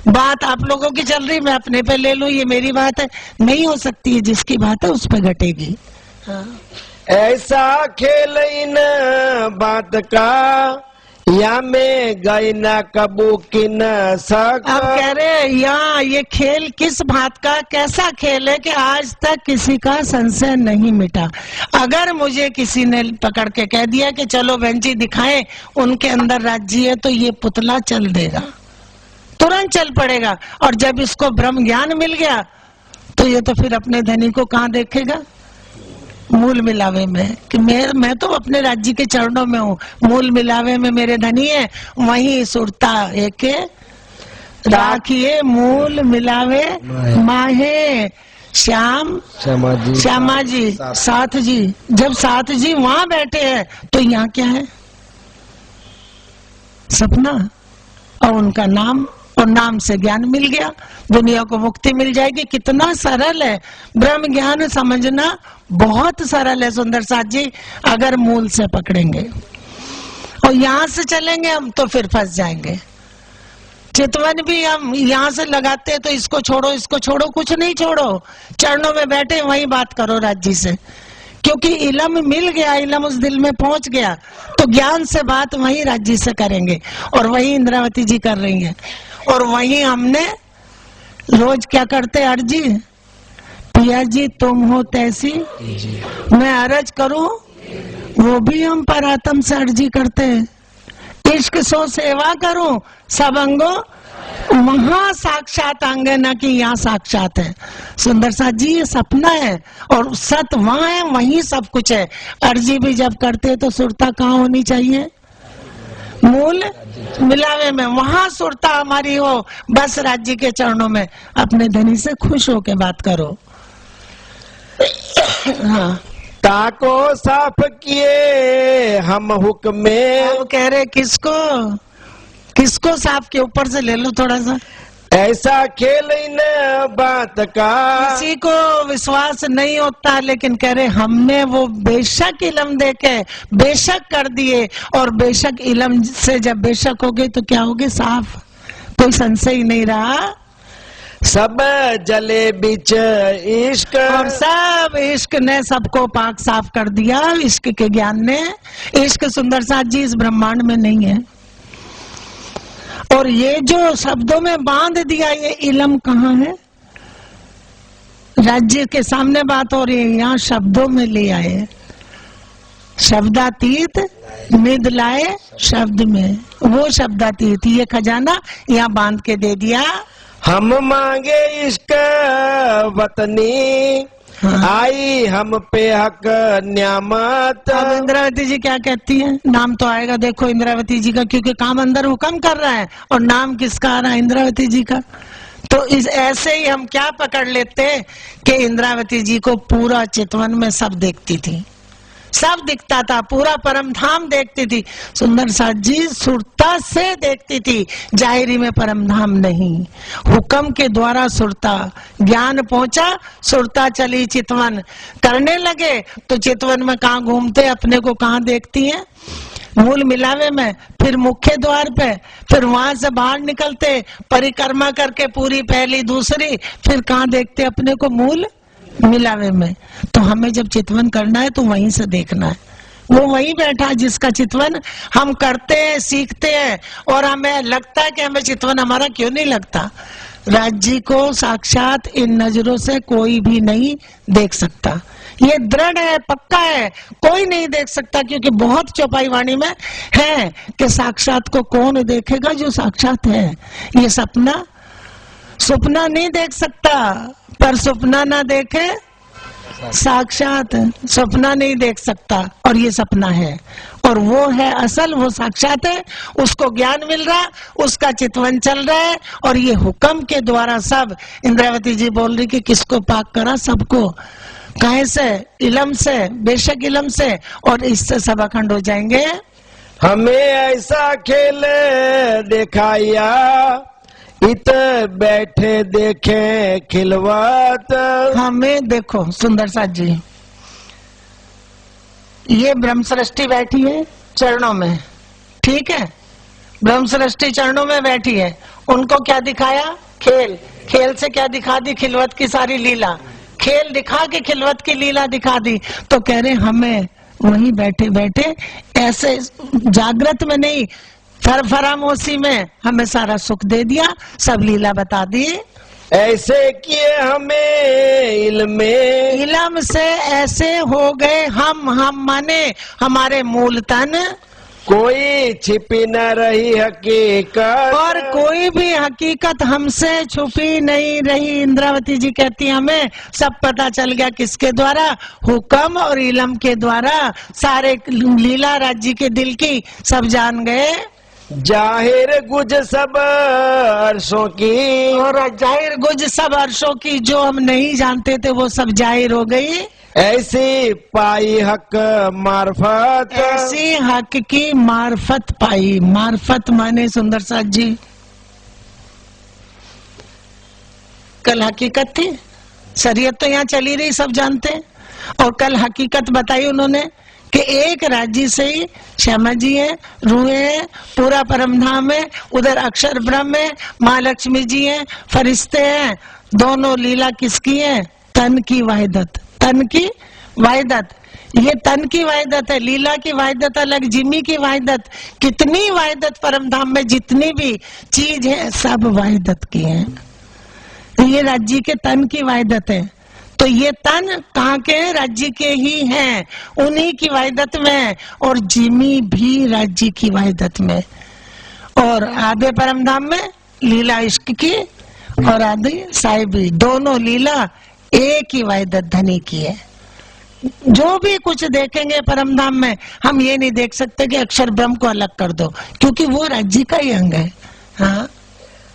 बात आप लोगों की चल रही, मैं अपने पे ले लूं, ये मेरी बात है, नहीं हो सकती है। जिसकी बात है उस पे घटेगी। ऐसा खेल इन बात का या में गई न कबू की न सक। अब कह रहे यहाँ ये खेल किस बात का, कैसा खेल है कि आज तक किसी का संशय नहीं मिटा। अगर मुझे किसी ने पकड़ के कह दिया कि चलो बहन जी दिखाएं उनके अंदर राज्य है, तो ये पुतला चल देगा, तुरंत चल पड़ेगा। और जब इसको ब्रह्म ज्ञान मिल गया तो ये तो फिर अपने धनी को कहाँ देखेगा? मूल मिलावे में, कि मैं तो अपने राज्य के चरणों में हूँ, मूल मिलावे में मेरे धनी है, वहीं सुरता एक राखिए मूल मिलावे माहे श्याम श्यामा जी साथ जी। जब साथ जी वहां बैठे हैं तो यहाँ क्या है? सपना और उनका नाम, और नाम से ज्ञान मिल गया, दुनिया को मुक्ति मिल जाएगी। कितना सरल है ब्रह्म ज्ञान समझना, बहुत सरल है सुंदर साथ जी, अगर मूल से पकड़ेंगे। और यहाँ से चलेंगे हम तो फिर फंस जाएंगे। चितवन भी हम यहाँ से लगाते हैं तो इसको छोड़ो इसको छोड़ो, कुछ नहीं छोड़ो, चरणों में बैठे वहीं बात करो राज्य से, क्योंकि इलम मिल गया, इलम उस दिल में पहुंच गया, तो ज्ञान से बात वहीं राज्य से करेंगे। और वही इंद्रावती जी कर रही है, और वही हमने रोज क्या करते अर्जी, पिया जी तुम हो तैसी मैं अरज करूं, वो भी हम परात्म से अर्जी करते हैं। इश्क सो सेवा करूं सब अंगो, वहां साक्षात अंग न कि यहाँ साक्षात है। सुंदर साथ जी ये सपना है और सत वहां है, वहीं सब कुछ है। अर्जी भी जब करते तो सुरता कहाँ होनी चाहिए? मूल मिलावे में, वहां सुरता हमारी हो, बस राज्य के चरणों में अपने धनी से खुश होके बात करो। हाँ, ताको साफ किए हम हुक्म में। अब कह रहे किसको, किसको साफ के ऊपर से ले लो थोड़ा सा। ऐसा खेल इन बात का किसी को विश्वास नहीं होता, लेकिन कह रहे हमने वो बेशक इलम देके बेशक कर दिए, और बेशक इलम से जब बेशक हो गई तो क्या हो गए? साफ, कोई संशय ही नहीं रहा। सब जले बीच इश्क, और सब इश्क ने सबको पाक साफ कर दिया, इश्क के ज्ञान ने। इश्क सुंदर साथ जी इस ब्रह्मांड में नहीं है, और ये जो शब्दों में बांध दिया ये इलम कहाँ है? राज्य के सामने बात हो रही है, यहाँ शब्दों में ले आए, शब्दातीत निध लाए शब्द में, वो शब्दातीत ये खजाना यहाँ बांध के दे दिया। हम मांगे इश्क वतनी, हाँ। आई हम पे हक न्यामत। अब इंद्रावती जी क्या कहती हैं? नाम तो आएगा देखो इंद्रावती जी का, क्योंकि काम अंदर हुक्म कर रहा है, और नाम किसका आ रहा है? इंद्रावती जी का। तो इस ऐसे ही हम क्या पकड़ लेते कि इंद्रावती जी को पूरा चितवन में सब देखती थी, सब दिखता था, पूरा परम धाम देखती थी। सुंदर साथ जी सुरता से देखती थी, जाहिरी में परम धाम नहीं। हुक्म के द्वारा सुरता, ज्ञान पहुंचा, सुरता चली चितवन करने लगे, तो चितवन में कहाँ घूमते, अपने को कहाँ देखती हैं? मूल मिलावे में, फिर मुख्य द्वार पे, फिर वहां से बाहर निकलते परिक्रमा करके पूरी पहली दूसरी, फिर कहाँ देखते अपने को? मूल मिलावे में। तो हमें जब चितवन करना है तो वहीं से देखना है, वो वहीं बैठा जिसका चितवन हम करते हैं, सीखते हैं, और हमें लगता है कि हमें चितवन हमारा क्यों नहीं लगता। राज्य को साक्षात इन नजरों से कोई भी नहीं देख सकता, ये दृढ़ है, पक्का है, कोई नहीं देख सकता, क्योंकि बहुत चौपाई वाणी में है कि साक्षात को कौन देखेगा? जो साक्षात है। ये सपना सपना नहीं देख सकता, पर सपना ना देखे साक्षात, सपना नहीं देख सकता, और ये सपना है। और वो है असल, वो साक्षात है, उसको ज्ञान मिल रहा, उसका चितवन चल रहा है। और ये हुक्म के द्वारा सब, इंद्रावती जी बोल रही कि किसको पाक करा, सबको। काहे से? इलम से, बेशक इलम से, और इससे सब अखंड हो जाएंगे। हमें ऐसा खेल दिखाया, इत बैठे देखे खिलवात। हमें देखो सुंदर साथ जी, ये ब्रह्म सृष्टि बैठी है चरणों में, ठीक है, ब्रह्म सृष्टि चरणों में बैठी है। उनको क्या दिखाया? खेल। खेल से क्या दिखा दी? खिलवत की सारी लीला। खेल दिखा के खिलवत की लीला दिखा दी। तो कह रहे हमें वहीं बैठे बैठे, ऐसे जागृत में नहीं, फरामोशी में हमें सारा सुख दे दिया, सब लीला बता दी। ऐसे किए हमें इलम से ऐसे हो गए हम माने हमारे मूल तन, कोई छिपी न रही हकीकत, और कोई भी हकीकत हमसे छुपी नहीं रही। इंद्रावती जी कहती हमें सब पता चल गया, किसके द्वारा? हुक्म और इलम के द्वारा। सारे लीला राज्य के दिल की सब जान गए। जाहिर गुज सब अर्शों की, और जाहिर गुज सब अर्शों की, जो हम नहीं जानते थे वो सब जाहिर हो गई। ऐसी पाई हक मार्फत, ऐसी हक की मार्फत पाई। मार्फत माने सुंदर साथ जी, कल हकीकत थी, शरीयत तो यहाँ चली रही, सब जानते हैं। और कल हकीकत बताई उन्होंने कि एक राज्य से ही श्यामा जी है, रूहे है, पूरा परमधाम है, उधर अक्षर ब्रह्म है, माँ लक्ष्मी जी है, फरिश्ते हैं। दोनों लीला किसकी है? तन की वाहिदत। तन की वाहिदत, ये तन की वाहिदत है। लीला की वाहिदत अलग, जिम्मी की वाहिदत। कितनी वाहिदत परमधाम में, जितनी भी चीज है सब वाहिदत की है। ये राज्य के तन की वाहिदत है। तो ये तन कहाँ के? राज्य के ही हैं, उन्हीं की वाहिदत में। और जिमी भी राज्य की वाहिदत में। और आधे परमधाम में लीला इश्क की, और आधे साहिबी, दोनों लीला एक ही वाहिदत धनी की है। जो भी कुछ देखेंगे परमधाम में, हम ये नहीं देख सकते कि अक्षर ब्रह्म को अलग कर दो, क्योंकि वो राज्य का ही अंग है। हाँ,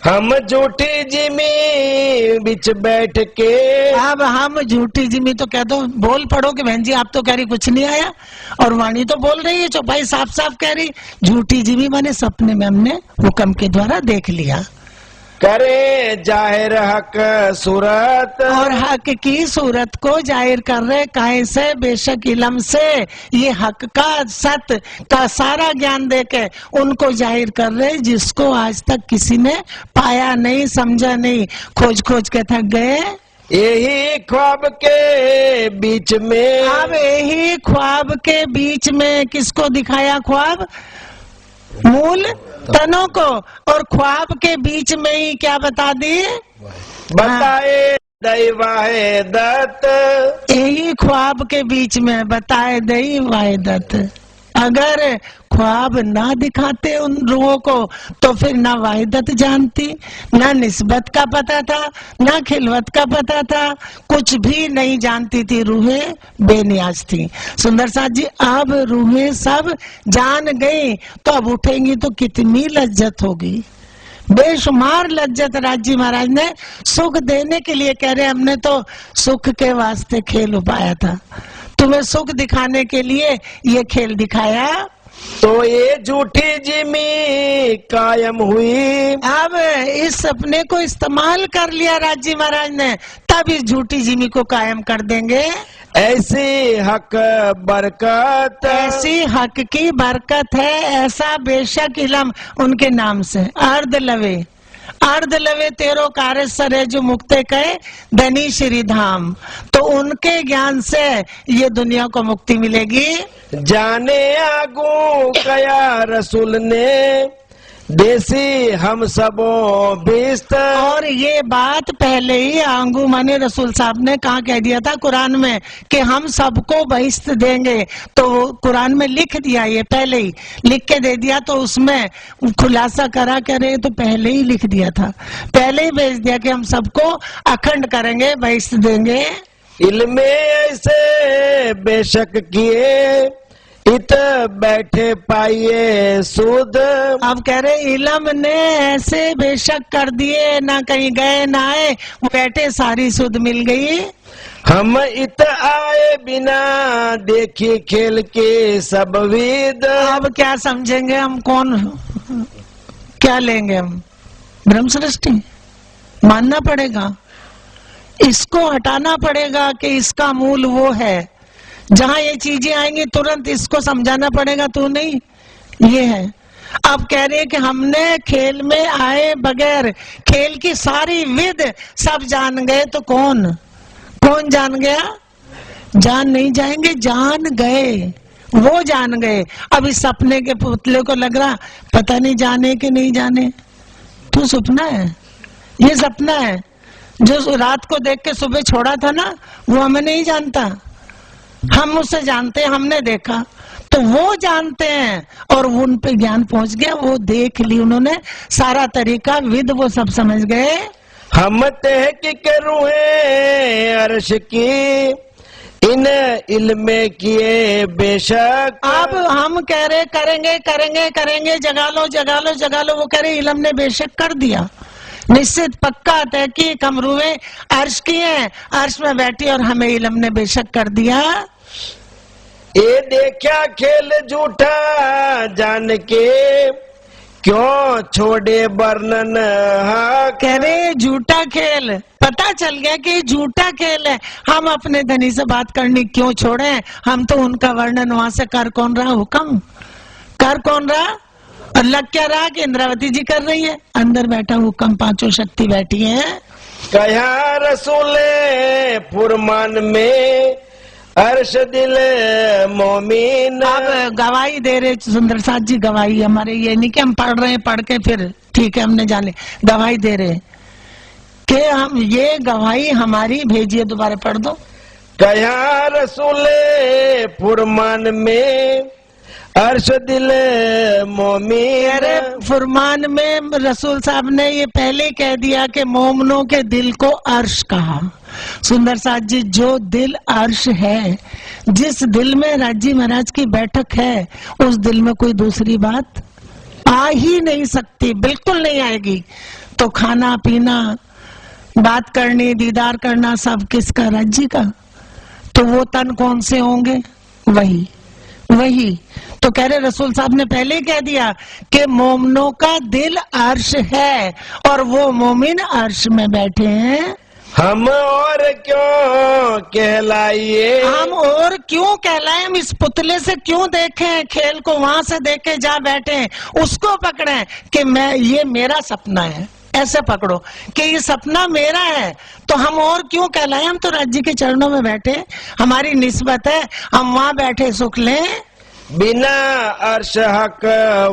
हम झूठी जिमी बिच बैठ के, अब हम झूठी जिमी तो कह दो, बोल पड़ो कि बहन जी आप तो कह रही कुछ नहीं आया, और वाणी तो बोल रही है, चौपाई साफ साफ कह रही। झूठी जिमी माने सपने में हमने हुक्म के द्वारा देख लिया। करे जाहिर हक सूरत, और हक की सूरत को जाहिर कर रहे, काहे से? बेशक इलम से। ये हक का, सत्य का सारा ज्ञान देके उनको जाहिर कर रहे, जिसको आज तक किसी ने पाया नहीं, समझा नहीं, खोज खोज के थक गए। यही ख्वाब के बीच में, अब यही ख्वाब के बीच में किसको दिखाया? ख्वाब मूल तनों को। और ख्वाब के बीच में ही क्या बता दी? बताए दैवाहिदत, यही ख्वाब के बीच में बताए दई वाहिदत। अगर ख्वाब ना दिखाते उन रूहों को तो फिर ना वाहिदत जानती, ना निस्बत का पता था, ना खिलवत का पता था, कुछ भी नहीं जानती थी। रूहें बेनियाज थी। सुंदर साथ जी, अब रूहें सब जान गई, तो अब उठेंगी तो कितनी लज्जत होगी, बेशुमार लज्जत। राज्य महाराज ने सुख देने के लिए कह रहे, हमने तो सुख के वास्ते खेल उपाया था, तुम्हें सुख दिखाने के लिए ये खेल दिखाया। तो ये झूठी जिमी कायम हुई। अब इस सपने को इस्तेमाल कर लिया राज्य महाराज ने, तब इस झूठी जिमी को कायम कर देंगे। ऐसी हक बरकत, ऐसी हक की बरकत है, ऐसा बेशक इलम उनके नाम से। अर्ध लवे तेरो कार्य सरे जो मुक्ते कहे धनी श्री धाम। तो उनके ज्ञान से ये दुनिया को मुक्ति मिलेगी। जाने आगू कया रसूल ने, देसी हम सबों बिस्त। और ये बात पहले ही आंगू माने रसूल साहब ने कहा, कह दिया था कुरान में कि हम सबको बहिश्त देंगे। तो कुरान में लिख दिया, ये पहले ही लिख के दे दिया। तो उसमें खुलासा करा करे, तो पहले ही लिख दिया था, पहले ही भेज दिया कि हम सबको अखंड करेंगे, बहिश्त देंगे। इल्मे ऐसे बेशक किए, इत बैठे पाइए सुध। अब कह रहे इलम ने ऐसे बेशक कर दिए, ना कहीं गए ना आए, बैठे सारी सुध मिल गई। हम इत आए बिना देखी खेल के सब विद। अब क्या समझेंगे हम, कौन क्या लेंगे हम? ब्रह्म सृष्टि मानना पड़ेगा, इसको हटाना पड़ेगा कि इसका मूल वो है। जहां ये चीजें आएंगी तुरंत इसको समझाना पड़ेगा, तो नहीं ये है। अब कह रहे कि हमने खेल में आए बगैर खेल की सारी विध सब जान गए, तो कौन जान गया? जान नहीं जाएंगे, जान गए, वो जान गए। अब इस सपने के पुतले को लग रहा पता नहीं जाने कि नहीं जाने, तो सपना है, ये सपना है। जो रात को देख के सुबह छोड़ा था ना, वो हमें नहीं जानता, हम उससे जानते हैं, हमने देखा, तो वो जानते हैं और उन पे ज्ञान पहुंच गया, वो देख ली उन्होंने सारा तरीका विध, वो सब समझ गए। हम तहकीक रूहे अर्श की इन इल्म किए बेशक। अब हम कह रहे करेंगे करेंगे करेंगे, जगा लो जगा लो जगा लो, वो कह रहे इल्म ने बेशक कर दिया, निश्चित पक्का तहकीक हम रूहे अर्श की है, अर्श में बैठी और हमें इल्म ने बेशक कर दिया। ये देखा खेल झूठा जान के क्यों छोड़े वर्णन हक। कह रहे झूठा खेल, पता चल गया कि झूठा खेल है, हम अपने धनी से बात करनी क्यों छोड़े? हम तो उनका वर्णन वहां से कर कौन रहा? हुक्म कर कौन रहा? और लग क्या रहा कि इंद्रावती जी कर रही है, अंदर बैठा हुक्म, पांचों शक्ति बैठी है। कहा रसूले फुरमान में अर्श दिल मोमिन। अब गवाही दे रहे सुंदर साथ जी, गवाही हमारे, ये नहीं कि हम पढ़ रहे हैं, पढ़ के फिर ठीक है हमने जाने, गवाही दे रहे कि हम, ये गवाही हमारी भेजिए। दोबारा पढ़ दो। कहा रसूले फुरमान में अर्श दिल मोमिन। अरे फुरमान में रसूल साहब ने ये पहले कह दिया कि मोमनों के दिल को अर्श कहा। सुंदर साथ जी, जो दिल अर्श है, जिस दिल में राजी महाराज की बैठक है, उस दिल में कोई दूसरी बात आ ही नहीं सकती, बिल्कुल नहीं आएगी। तो खाना पीना, बात करनी, दीदार करना, सब किसका? राज्य का। तो वो तन कौन से होंगे? वही। तो कह रहे रसूल साहब ने पहले ही कह दिया कि मोमिनों का दिल अर्श है और वो मोमिन अर्श में बैठे हैं। हम और क्यों कहलाइए, हम और क्यों कहलाए? हम इस पुतले से क्यों देखें खेल को? वहां से देखे जा बैठे, उसको पकड़े कि मैं, ये मेरा सपना है, ऐसे पकड़ो कि ये सपना मेरा है। तो हम और क्यों कहलाए? हम तो राज्य के चरणों में बैठे, हमारी निस्बत है, हम वहां बैठे सुख लें। बिना अर्श हक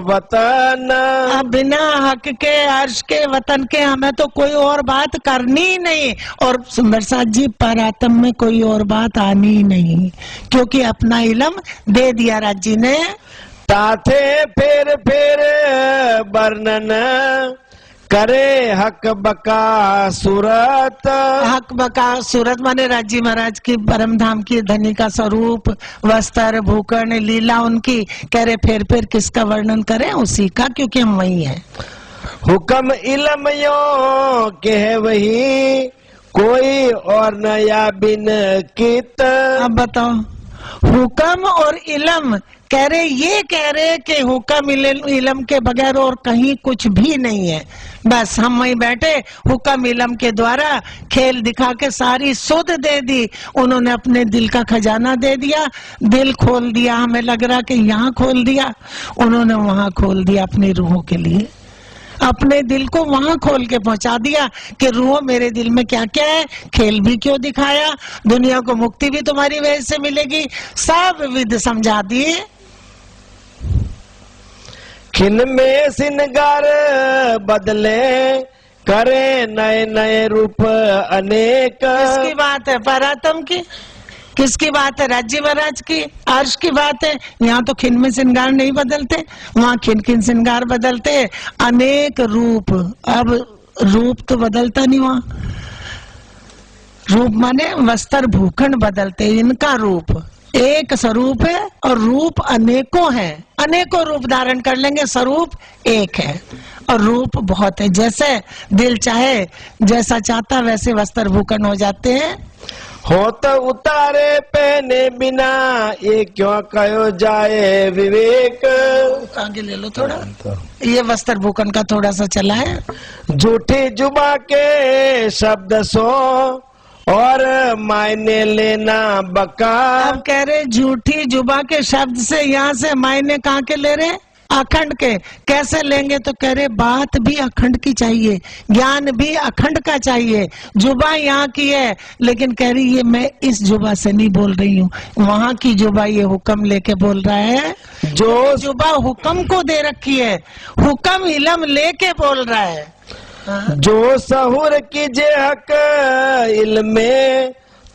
वतन। अब बिना हक के अर्श के वतन के हमें तो कोई और बात करनी ही नहीं। और सुंदर साथ जी, परात्म में कोई और बात आनी ही नहीं, क्योंकि अपना इल्म दे दिया राज्य ने। ताथे फेर वर्णन करे हक बका सूरत। हक बका सूरत माने राज्य महाराज की परम धाम की धनी का स्वरूप, वस्त्र, भूकर्ण, लीला उनकी। कह रहे फिर किसका वर्णन करें? उसी का, क्योंकि हम वही हैं। हुक्म इल्म यो कह वही कोई और नया बिन कित। अब बताओ, हुक्म और इल्म कह रहे कि हुक्म इल्म के बगैर और कहीं कुछ भी नहीं है। बस हम वहीं बैठे, हुक्म इल्म के द्वारा खेल दिखा के सारी सुध दे दी उन्होंने, अपने दिल का खजाना दे दिया, दिल खोल दिया। हमें लग रहा कि यहाँ खोल दिया, उन्होंने वहां खोल दिया अपनी रूहों के लिए, अपने दिल को वहां खोल के पहुंचा दिया कि रूह मेरे दिल में क्या क्या है, खेल भी क्यों दिखाया, दुनिया को मुक्ति भी तुम्हारी वजह से मिलेगी, सब विध समझा दिए। खिन में सिनगार बदले करे नए नए रूप अनेक। किसकी बात है? परात्म की। किसकी बात है? राज्य महाराज की, अर्श की बात है। यहाँ तो खिन में श्रृंगार नहीं बदलते, वहाँ खिन श्रृंगार बदलते, अनेक रूप। अब रूप तो बदलता नहीं वहाँ, रूप माने वस्त्र भूखंड बदलते, इनका रूप एक स्वरूप है और रूप अनेकों हैं, अनेकों रूप धारण कर लेंगे, स्वरूप एक है और रूप बहुत है। जैसे दिल चाहे, जैसा चाहता वैसे वस्त्र भूषण हो जाते हैं। हो तो उतारे पहने बिना, ये क्यों कहो जाए विवेक। आगे ले लो थोड़ा, ये वस्त्र भूषण का थोड़ा सा चला है। झूठी जुबा के शब्द सो और मायने लेना बका। अब कह रहे झूठी जुबा के शब्द से, यहाँ से मायने कहाँ के ले रहे, अखंड के। कैसे लेंगे, तो कह रहे बात भी अखंड की चाहिए, ज्ञान भी अखंड का चाहिए। जुबा यहाँ की है, लेकिन कह रही ये मैं इस जुबा से नहीं बोल रही हूँ, वहाँ की जुबा ये हुक्म लेके बोल रहा है। जो जुबा हुक्म को दे रखी है, हुक्म इलम लेके बोल रहा है। जो सहूर कीजे हक इल्मे,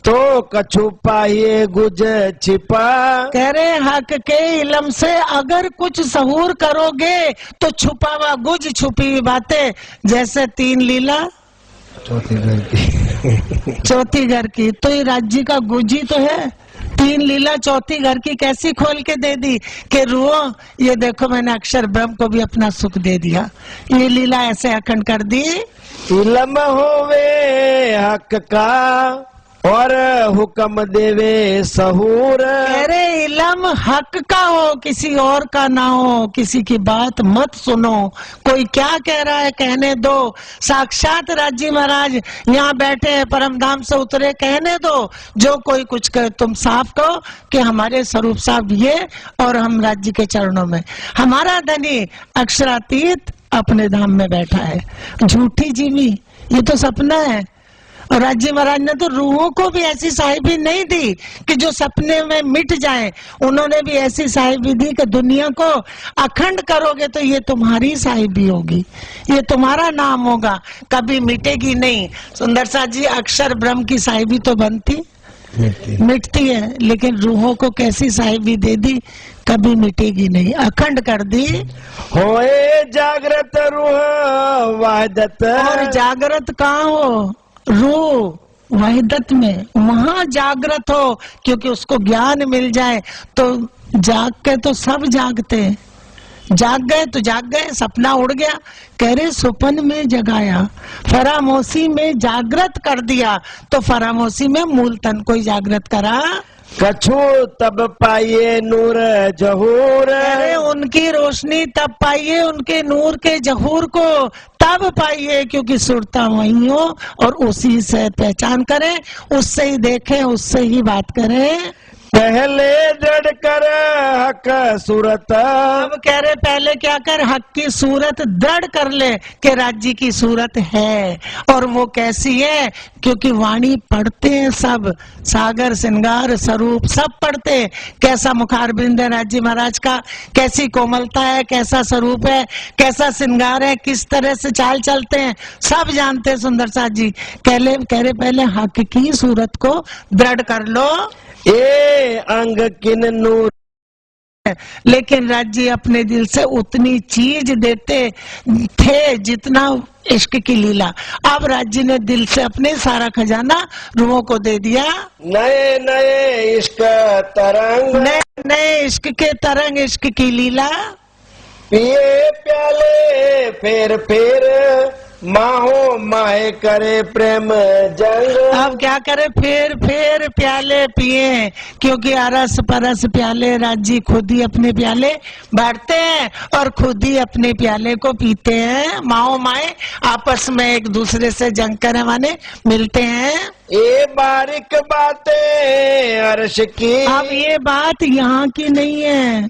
तो कछु पाइए गुज छिपा। कह रहे हक के इलम से अगर कुछ सहूर करोगे तो छुपावा गुज छुपी बातें। जैसे तीन लीला चौथी घर की, तो ये राज्य का गुज ही तो है। तीन लीला चौथी घर की कैसी खोल के दे दी कि रुओ, ये देखो मैंने अक्षर ब्रह्म को भी अपना सुख दे दिया। ये लीला ऐसे अखंड कर दी। इलम होवे हक का और हुक्म देवे सहूर। अरे इलम हक का हो, किसी और का ना हो, किसी की बात मत सुनो। कोई क्या कह रहा है कहने दो। साक्षात राज्य महाराज यहाँ बैठे हैं, परम धाम से उतरे, कहने दो। जो कोई कुछ कहे तुम साफ कहो कि हमारे स्वरूप साहब ये, और हम राज्य के चरणों में। हमारा धनी अक्षरातीत अपने धाम में बैठा है। झूठी जीवी ये तो सपना है। और राज्य महाराज ने तो रूहों को भी ऐसी साहिबी नहीं दी कि जो सपने में मिट जाए। उन्होंने भी ऐसी साहिबी दी कि दुनिया को अखंड करोगे तो ये तुम्हारी साहिबी होगी, ये तुम्हारा नाम होगा, कभी मिटेगी नहीं। सुंदर सा जी, अक्षर ब्रह्म की साहिबी तो बनती मिटती है, लेकिन रूहों को कैसी साहिबी दे दी, कभी मिटेगी नहीं, अखंड कर दी। होए जागृत रूह वाहिदत। और जागृत कहाँ हो, रूह वहीदत में, वहां जागृत हो, क्योंकि उसको ज्ञान मिल जाए तो जाग के तो सब जागते हैं। जाग गए तो जाग गए, सपना उड़ गया। कह रहे सुपन में जगाया, फरामोशी में जागृत कर दिया, तो फरामोशी में मूल तन को ही जागृत करा। कछु तब पाइए नूर जहूर। अरे उनकी रोशनी तब पाइए, उनके नूर के जहूर को तब पाइए, क्योंकि सुरता वही हो और उसी से पहचान करें, उससे ही देखें, उससे ही बात करें। पहले जड़ कर हक सूरत। अब कह रहे पहले क्या कर, हक की सूरत दृढ़ कर ले कि राज्य की सूरत है। और वो कैसी है, क्योंकि वाणी पढ़ते हैं सब, सागर श्रृंगार स्वरूप सब पढ़ते। कैसा मुखारबिंद है राज्य महाराज का, कैसी कोमलता है, कैसा स्वरूप है, कैसा श्रृंगार है, किस तरह से चाल चलते हैं, सब जानते हैं सुंदर साथ जी। कह रहे पहले हक की सूरत को दृढ़ कर लो। ए अंग किन नूर। लेकिन राज्य अपने दिल से उतनी चीज देते थे जितना इश्क की लीला। अब राज्य ने दिल से अपने सारा खजाना रूहों को दे दिया। नए नए इश्क तरंग। नए नए इश्क के तरंग, इश्क की लीला। पिए प्याले फेर फेर, माहो माहे करे प्रेम जंग। अब क्या करे, फेर फेर प्याले पिए, क्योंकि अरस परस प्याले राज्य खुद ही अपने प्याले बांटते हैं और खुद ही अपने प्याले को पीते हैं। माओ माए आपस में एक दूसरे से जंग करने वाले मिलते हैं। ये बारीक बातें अर्श की। अब ये बात यहाँ की नहीं है,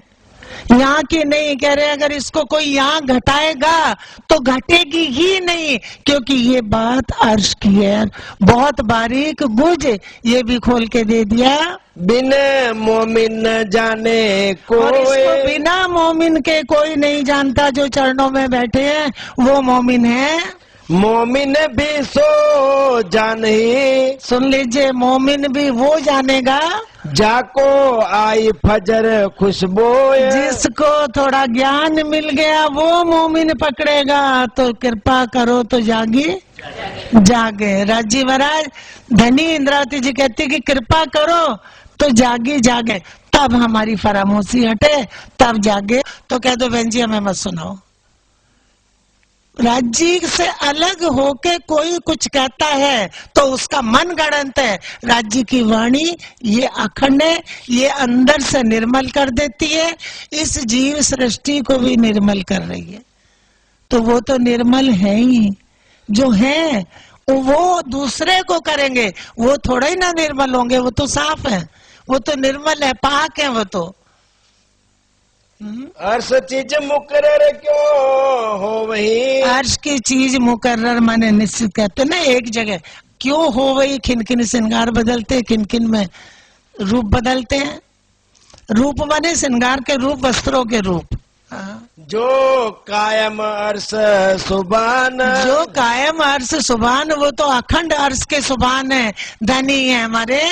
यहाँ की नहीं। कह रहे अगर इसको कोई यहाँ घटाएगा तो घटेगी ही नहीं, क्योंकि ये बात अर्श की है, बहुत बारीक गुज। ये भी खोल के दे दिया। बिन मोमिन न जाने कोई। और इसको बिना मोमिन के कोई नहीं जानता। जो चरणों में बैठे हैं वो मोमिन है। मोमिन भी सो जान ही। सुन लीजिए, मोमिन भी वो जानेगा जाको आई फजर खुशबू। जिसको थोड़ा ज्ञान मिल गया वो मोमिन पकड़ेगा। तो कृपा करो तो जागी जागे। राज्य महाराज धनी इंद्रावती जी कहती कि कृपा करो तो जागे जागे, तब हमारी फरामोशी हटे, तब जागे। तो कह दो बहन जी हमें मत सुनाओ। राज्य से अलग होके कोई कुछ कहता है तो उसका मन गढ़ंत है। राज्य की वाणी ये अखंड है, ये अंदर से निर्मल कर देती है, इस जीव सृष्टि को भी निर्मल कर रही है। तो वो तो निर्मल है ही, जो है वो दूसरे को करेंगे, वो थोड़ा ही ना निर्मल होंगे, वो तो साफ है, वो तो निर्मल है, पाक है वो तो। अर्श चीज मुकर्रर क्यों हो वही, अर्श की चीज मुकर्रर माने निश्चित कहते ना एक जगह क्यों हो वही। खिन खिन श्रृंगार बदलते, खिन खिन में रूप बदलते हैं। रूप माने श्रृंगार के रूप, वस्त्रों के रूप। जो कायम अर्श सुबान, जो कायम अर्श सुबान, वो तो अखंड अर्श के सुबान है, धनी है हमारे।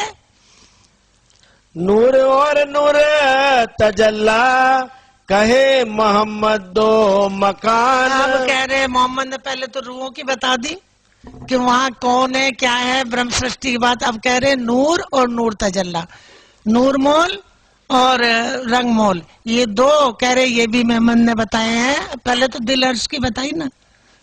नूर और नूर तजल्ला कहे मोहम्मद दो मकान। अब कह रहे मोहम्मद ने पहले तो रूहों की बता दी कि वहाँ कौन है क्या है, ब्रह्म सृष्टि की बात। अब कह रहे नूर और नूर तजल्ला, नूर मोल और रंग मोल, ये दो कह रहे ये भी मोहम्मद ने बताए हैं। पहले तो दिल अर्श की बताई ना,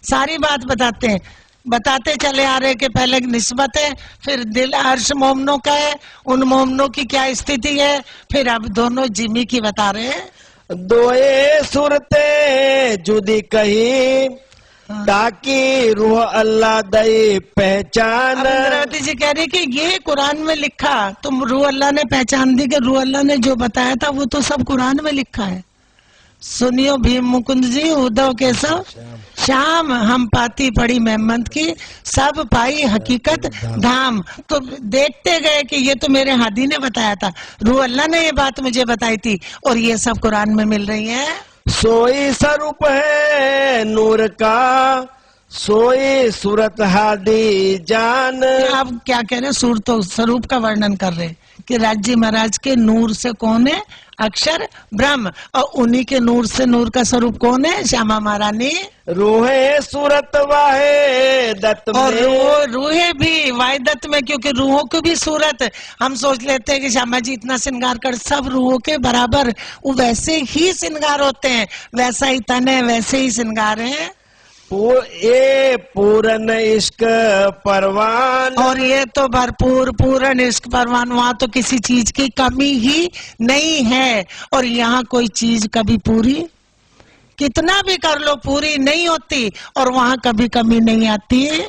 सारी बात बताते हैं, बताते चले आ रहे कि पहले निस्बत है, फिर दिल अर्श मोमनों का है, उन मोमनों की क्या स्थिति है, फिर अब दोनों जिमी की बता रहे हैं। दोए सूरते जुदी कही ताकि रूह अल्लाह दई पहचान। इंद्रावती जी कह रही कि ये कुरान में लिखा, तुम रूह अल्लाह ने पहचान दी कि रूह अल्लाह ने जो बताया था वो तो सब कुरान में लिखा है। सुनियो भीम मुकुंद जी, उद्धव केशव श्याम, हम पाती पड़ी मोहम्मद की, सब पाई हकीकत धाम। तो देखते गए कि ये तो मेरे हादी ने बताया था, रूह अल्लाह ने ये बात मुझे बताई थी, और ये सब कुरान में मिल रही है। सोई स्वरूप है नूर का, सोई सूरत हादी जान। आप क्या कह रहे, सूर तो स्वरूप का वर्णन कर रहे कि राज्य महाराज के नूर से कौन है, अक्षर ब्रह्म, और उन्हीं के नूर से नूर का स्वरूप कौन है, श्यामा महारानी। रूहे सूरत वाहे दत्त में, और रूहे भी वाहिदत में, क्योंकि रूहों की भी सूरत हम सोच लेते हैं कि श्यामा जी इतना श्रृंगार कर, सब रूहों के बराबर वो वैसे ही श्रृंगार होते हैं, वैसा ही तन है, वैसे ही श्रृंगार है। ये पूरन इश्क परवान, और ये तो भरपूर पूर्ण इश्क परवान, वहाँ तो किसी चीज की कमी ही नहीं है। और यहाँ कोई चीज कभी पूरी, कितना भी कर लो पूरी नहीं होती, और वहाँ कभी कमी नहीं आती है।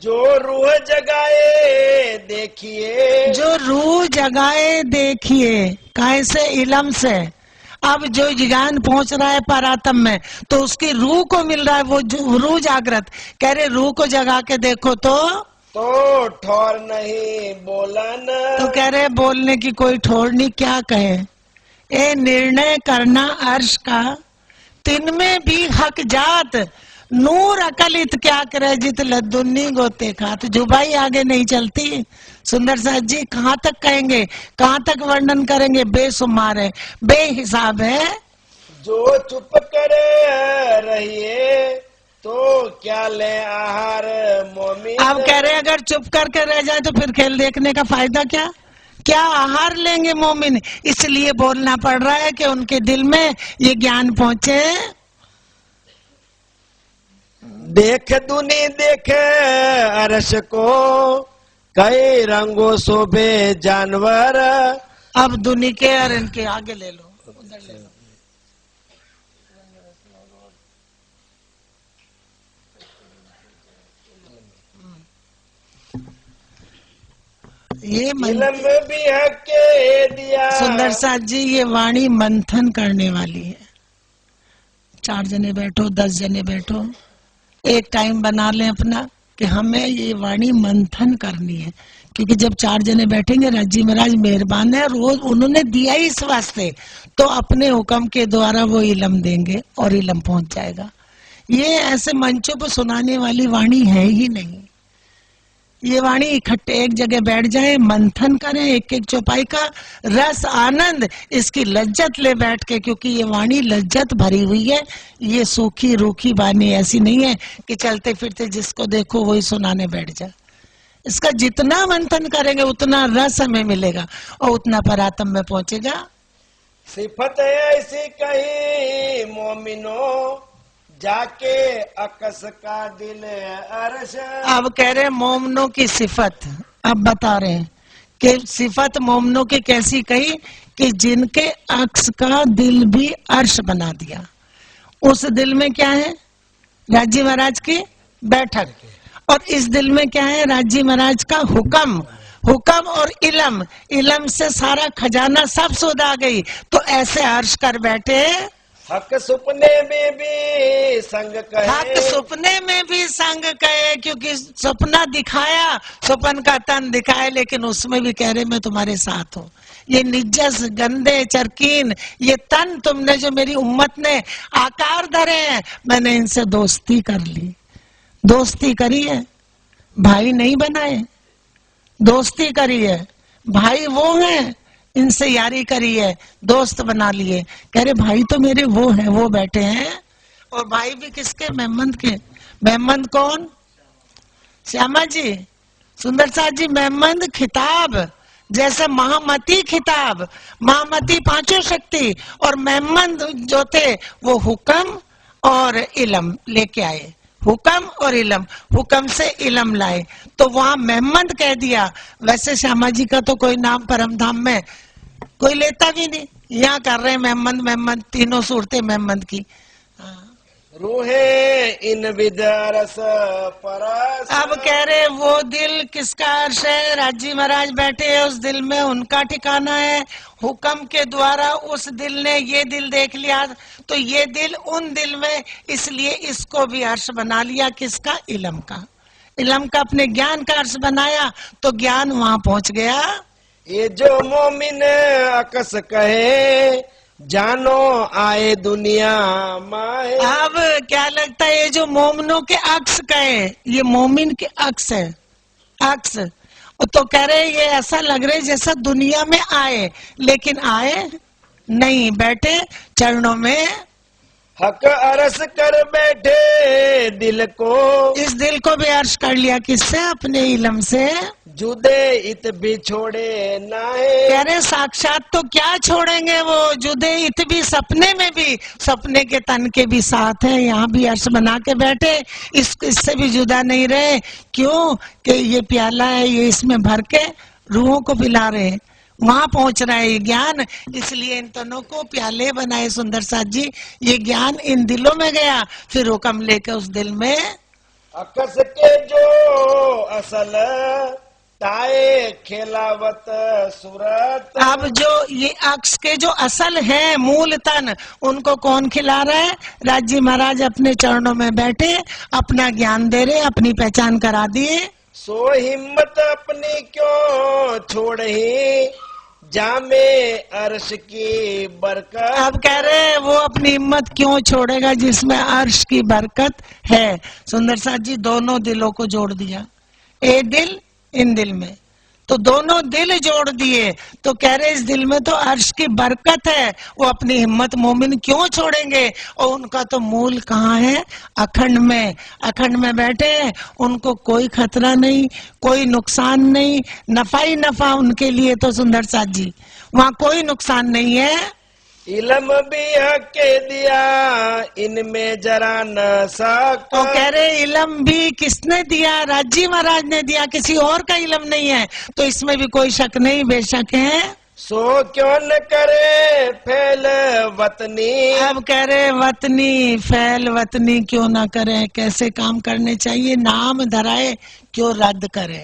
जो रूह जगाए देखिए, जो रूह जगाए देखिए, कैसे इलम से। अब जो ज्ञान पहुंच रहा है परातम में, तो उसकी रूह को मिल रहा है, वो रूह जागृत। कह रहे रूह को जगा के देखो तो ठोर नहीं बोलन। तो कह रहे बोलने की कोई ठोर नहीं, क्या कहे। ए निर्णय करना अर्श का, तिन में भी हक जात, नूर अकलित क्या करे जित लद्दुन्नी गोते खात। जुबाई आगे नहीं चलती। सुंदर साथ जी कहाँ तक कहेंगे, कहाँ तक वर्णन करेंगे, बेसुमार है, बेहिसाब है। जो चुप करे रहिए तो क्या ले आहार मोमिन। आप कह रहे अगर चुप करके रह जाए तो फिर खेल देखने का फायदा क्या, क्या आहार लेंगे मोमिन। इसलिए बोलना पड़ रहा है कि उनके दिल में ये ज्ञान पहुंचे। देख दुनी देख अरश को, कई रंगों शोभे जानवर। अब दुनी के और इनके आगे ले लो, उधर ले लो। ये इल्म भी हक के दिया। सुंदर साथ जी ये वाणी मंथन करने वाली है। 4 जने बैठो, 10 जने बैठो, एक टाइम बना लें अपना कि हमें ये वाणी मंथन करनी है। क्योंकि जब 4 जने बैठेंगे, राज्य महाराज मेहरबान है, रोज उन्होंने दिया ही इस वास्ते, तो अपने हुक्म के द्वारा वो इलम देंगे और इलम पहुंच जाएगा। ये ऐसे मंचों पर सुनाने वाली वाणी है ही नहीं। ये वाणी इकट्ठे एक जगह बैठ जाए, मंथन करें, एक एक चौपाई का रस आनंद, इसकी लज्जत ले बैठ के, क्योंकि ये वाणी लज्जत भरी हुई है। ये सूखी रूखी वाणी ऐसी नहीं है कि चलते फिरते जिसको देखो वही सुनाने बैठ जाए। इसका जितना मंथन करेंगे उतना रस हमें मिलेगा और उतना परात्म में पहुंचेगा। सिफत ऐसी कही मोमिनो जाके अकस का दिल अरश। अब कह रहे मोमनों की सिफत, अब बता रहे हैं कि सिफत मोमनों की कैसी कही कि जिनके अक्स का दिल भी अर्श बना दिया। उस दिल में क्या है? राजी महाराज की बैठक, और इस दिल में क्या है? राजी महाराज का हुक्म। हुक्म और इलम, इलम से सारा खजाना सब सुध आ गई। तो ऐसे अर्श कर बैठे, हक सुपने में भी संग कहे। हक सुपने में भी संग कहे, क्योंकि सपना दिखाया, सपन का तन दिखाए, लेकिन उसमें भी कह रहे मैं तुम्हारे साथ हूँ। ये निजस गंदे चरकीन ये तन तुमने जो मेरी उम्मत ने आकार धरे हैं, मैंने इनसे दोस्ती कर ली। दोस्ती करी है, भाई नहीं बनाए, दोस्ती करी है। भाई वो हैं, इनसे यारी करी है, दोस्त बना लिए। कह रहे भाई तो मेरे वो हैं, वो बैठे हैं। और भाई भी किसके? मेहमद के। मेहमद कौन? श्यामा जी, सुंदर साथ जी। मेहमद खिताब, जैसे महामती खिताब, महामती पांचों शक्ति, और मेहमद जो थे वो हुक्म और इलम लेके आए। हुक्म और इलम, हुक्म से इलम लाए, तो वहां मेहमद कह दिया। वैसे श्यामा जी का तो कोई नाम परम धाम में कोई लेता भी नहीं, यहाँ कर रहे मेहमद मेहमद, तीनों सूरतें मेहमद की। रूहे इन विदरस परस। अब कह रहे वो दिल किसका अर्श है? राजी महाराज बैठे हैं उस दिल में, उनका ठिकाना है। हुक्म के द्वारा उस दिल ने ये दिल देख लिया, तो ये दिल उन दिल में, इसलिए इसको भी अर्श बना लिया। किसका? इलम का। इलम का अपने ज्ञान का अर्श बनाया, तो ज्ञान वहां पहुंच गया। ये जो मोमिन अकस कहे जानो आए दुनिया माए। अब क्या लगता है? ये जो मोमिनों के अक्स कहे, ये मोमिन के अक्स है, अक्स। तो कह रहे ये ऐसा लग रहा है जैसा दुनिया में आए, लेकिन आए नहीं, बैठे चरणों में। हक अरस कर बैठे दिल को। इस इस दिल को भी अर्श कर लिया, किससे? अपने इलम से। जुदे इत भी छोड़े नाहे। कह रहे साक्षात तो क्या छोड़ेंगे वो, जुदे इत भी, सपने में भी, सपने के तन के भी साथ है, यहाँ भी अर्श बना के बैठे, इससे भी जुदा नहीं रहे। क्यों? कि ये प्याला है, ये इसमें भर के रूहों को पिला रहे हैं, वहां पहुंच रहा है ये ज्ञान। इसलिए इन तनों को प्याले बनाए सुंदर साथ जी। ये ज्ञान इन दिलों में गया, फिर हुक्म लेके उस दिल में। अकस के जो असल ताए खिलावत सूरत। अब जो ये अक्स के जो असल है, मूल तन, उनको कौन खिला रहा है? राजी महाराज अपने चरणों में बैठे, अपना ज्ञान दे रहे, अपनी पहचान करा दिए। सो हिम्मत अपनी क्यों छोड़ी जामे अर्श की बरकत। अब कह रहे वो अपनी हिम्मत क्यों छोड़ेगा जिसमें अर्श की बरकत है। सुंदर साथ जी दोनों दिलों को जोड़ दिया, ए दिल इन दिल में, तो दोनों दिल जोड़ दिए। तो कह रहे इस दिल में तो अर्श की बरकत है, वो अपनी हिम्मत मोमिन क्यों छोड़ेंगे? और उनका तो मूल कहाँ है? अखंड में। अखंड में बैठे हैं, उनको कोई खतरा नहीं, कोई नुकसान नहीं, नफा ही नफा उनके लिए। तो सुंदर साथ जी वहाँ कोई नुकसान नहीं है। इलम भी हक के दिया इनमें जरा न सक। तो कह रहे इलम भी किसने दिया? राजी महाराज ने दिया, किसी और का इलम नहीं है। तो इसमें भी कोई शक नहीं, बेशक है। सो क्यों न करे फैल वतनी। अब कह रहे वतनी, फैल वतनी क्यों ना करे, कैसे काम करने चाहिए, नाम धराए क्यों रद्द करे।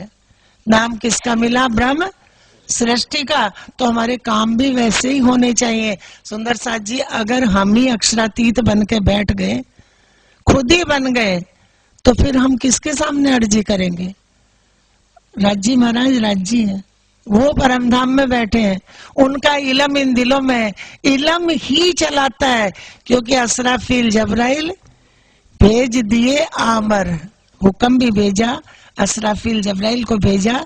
नाम किसका मिला? ब्रह्म सृष्टि का। तो हमारे काम भी वैसे ही होने चाहिए। सुंदर साथ जी अगर हम ही अक्षरातीत बन के बैठ गए, खुद ही बन गए, तो फिर हम किसके सामने अर्जी करेंगे? राजी महाराज राजी है, वो परमधाम में बैठे हैं, उनका इलम इन दिलों में, इलम ही चलाता है। क्योंकि असराफील जबराइल भेज दिए आमर, हुक्म भी भेजा, असराफील जबराइल को भेजा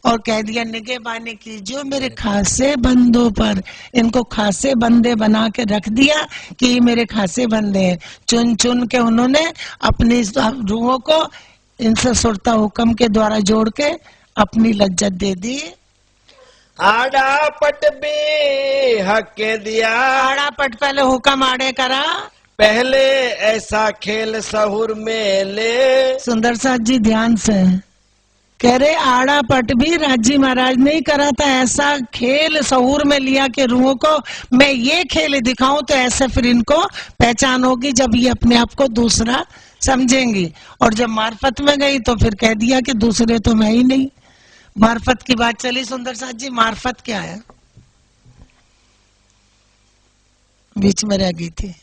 और कह दिया निगहबानी कीजिए मेरे खासे बंदों पर। इनको खासे बंदे बना के रख दिया कि ये मेरे खासे बंदे हैं। चुन चुन के उन्होंने अपनी रूहों को इनसे सुरता हुक्म के द्वारा जोड़ के अपनी लज्जत दे दी। आड़ा पट भी हक दिया, आड़ा पट पहले हुक्म आड़े करा, पहले ऐसा खेल सहूर में ले। सुंदर साथ जी ध्यान से कह रहे, आड़ा पट भी राजी महाराज ने ही करा था, ऐसा खेल सहूर में लिया कि रूहों को मैं ये खेल दिखाऊं तो ऐसे फिर इनको पहचान होगी, जब ये अपने आप को दूसरा समझेंगी। और जब मार्फत में गई तो फिर कह दिया कि दूसरे तो मैं ही नहीं। मार्फत की बात चली सुंदर साथ जी, मार्फत क्या है? बीच में रह गई थी।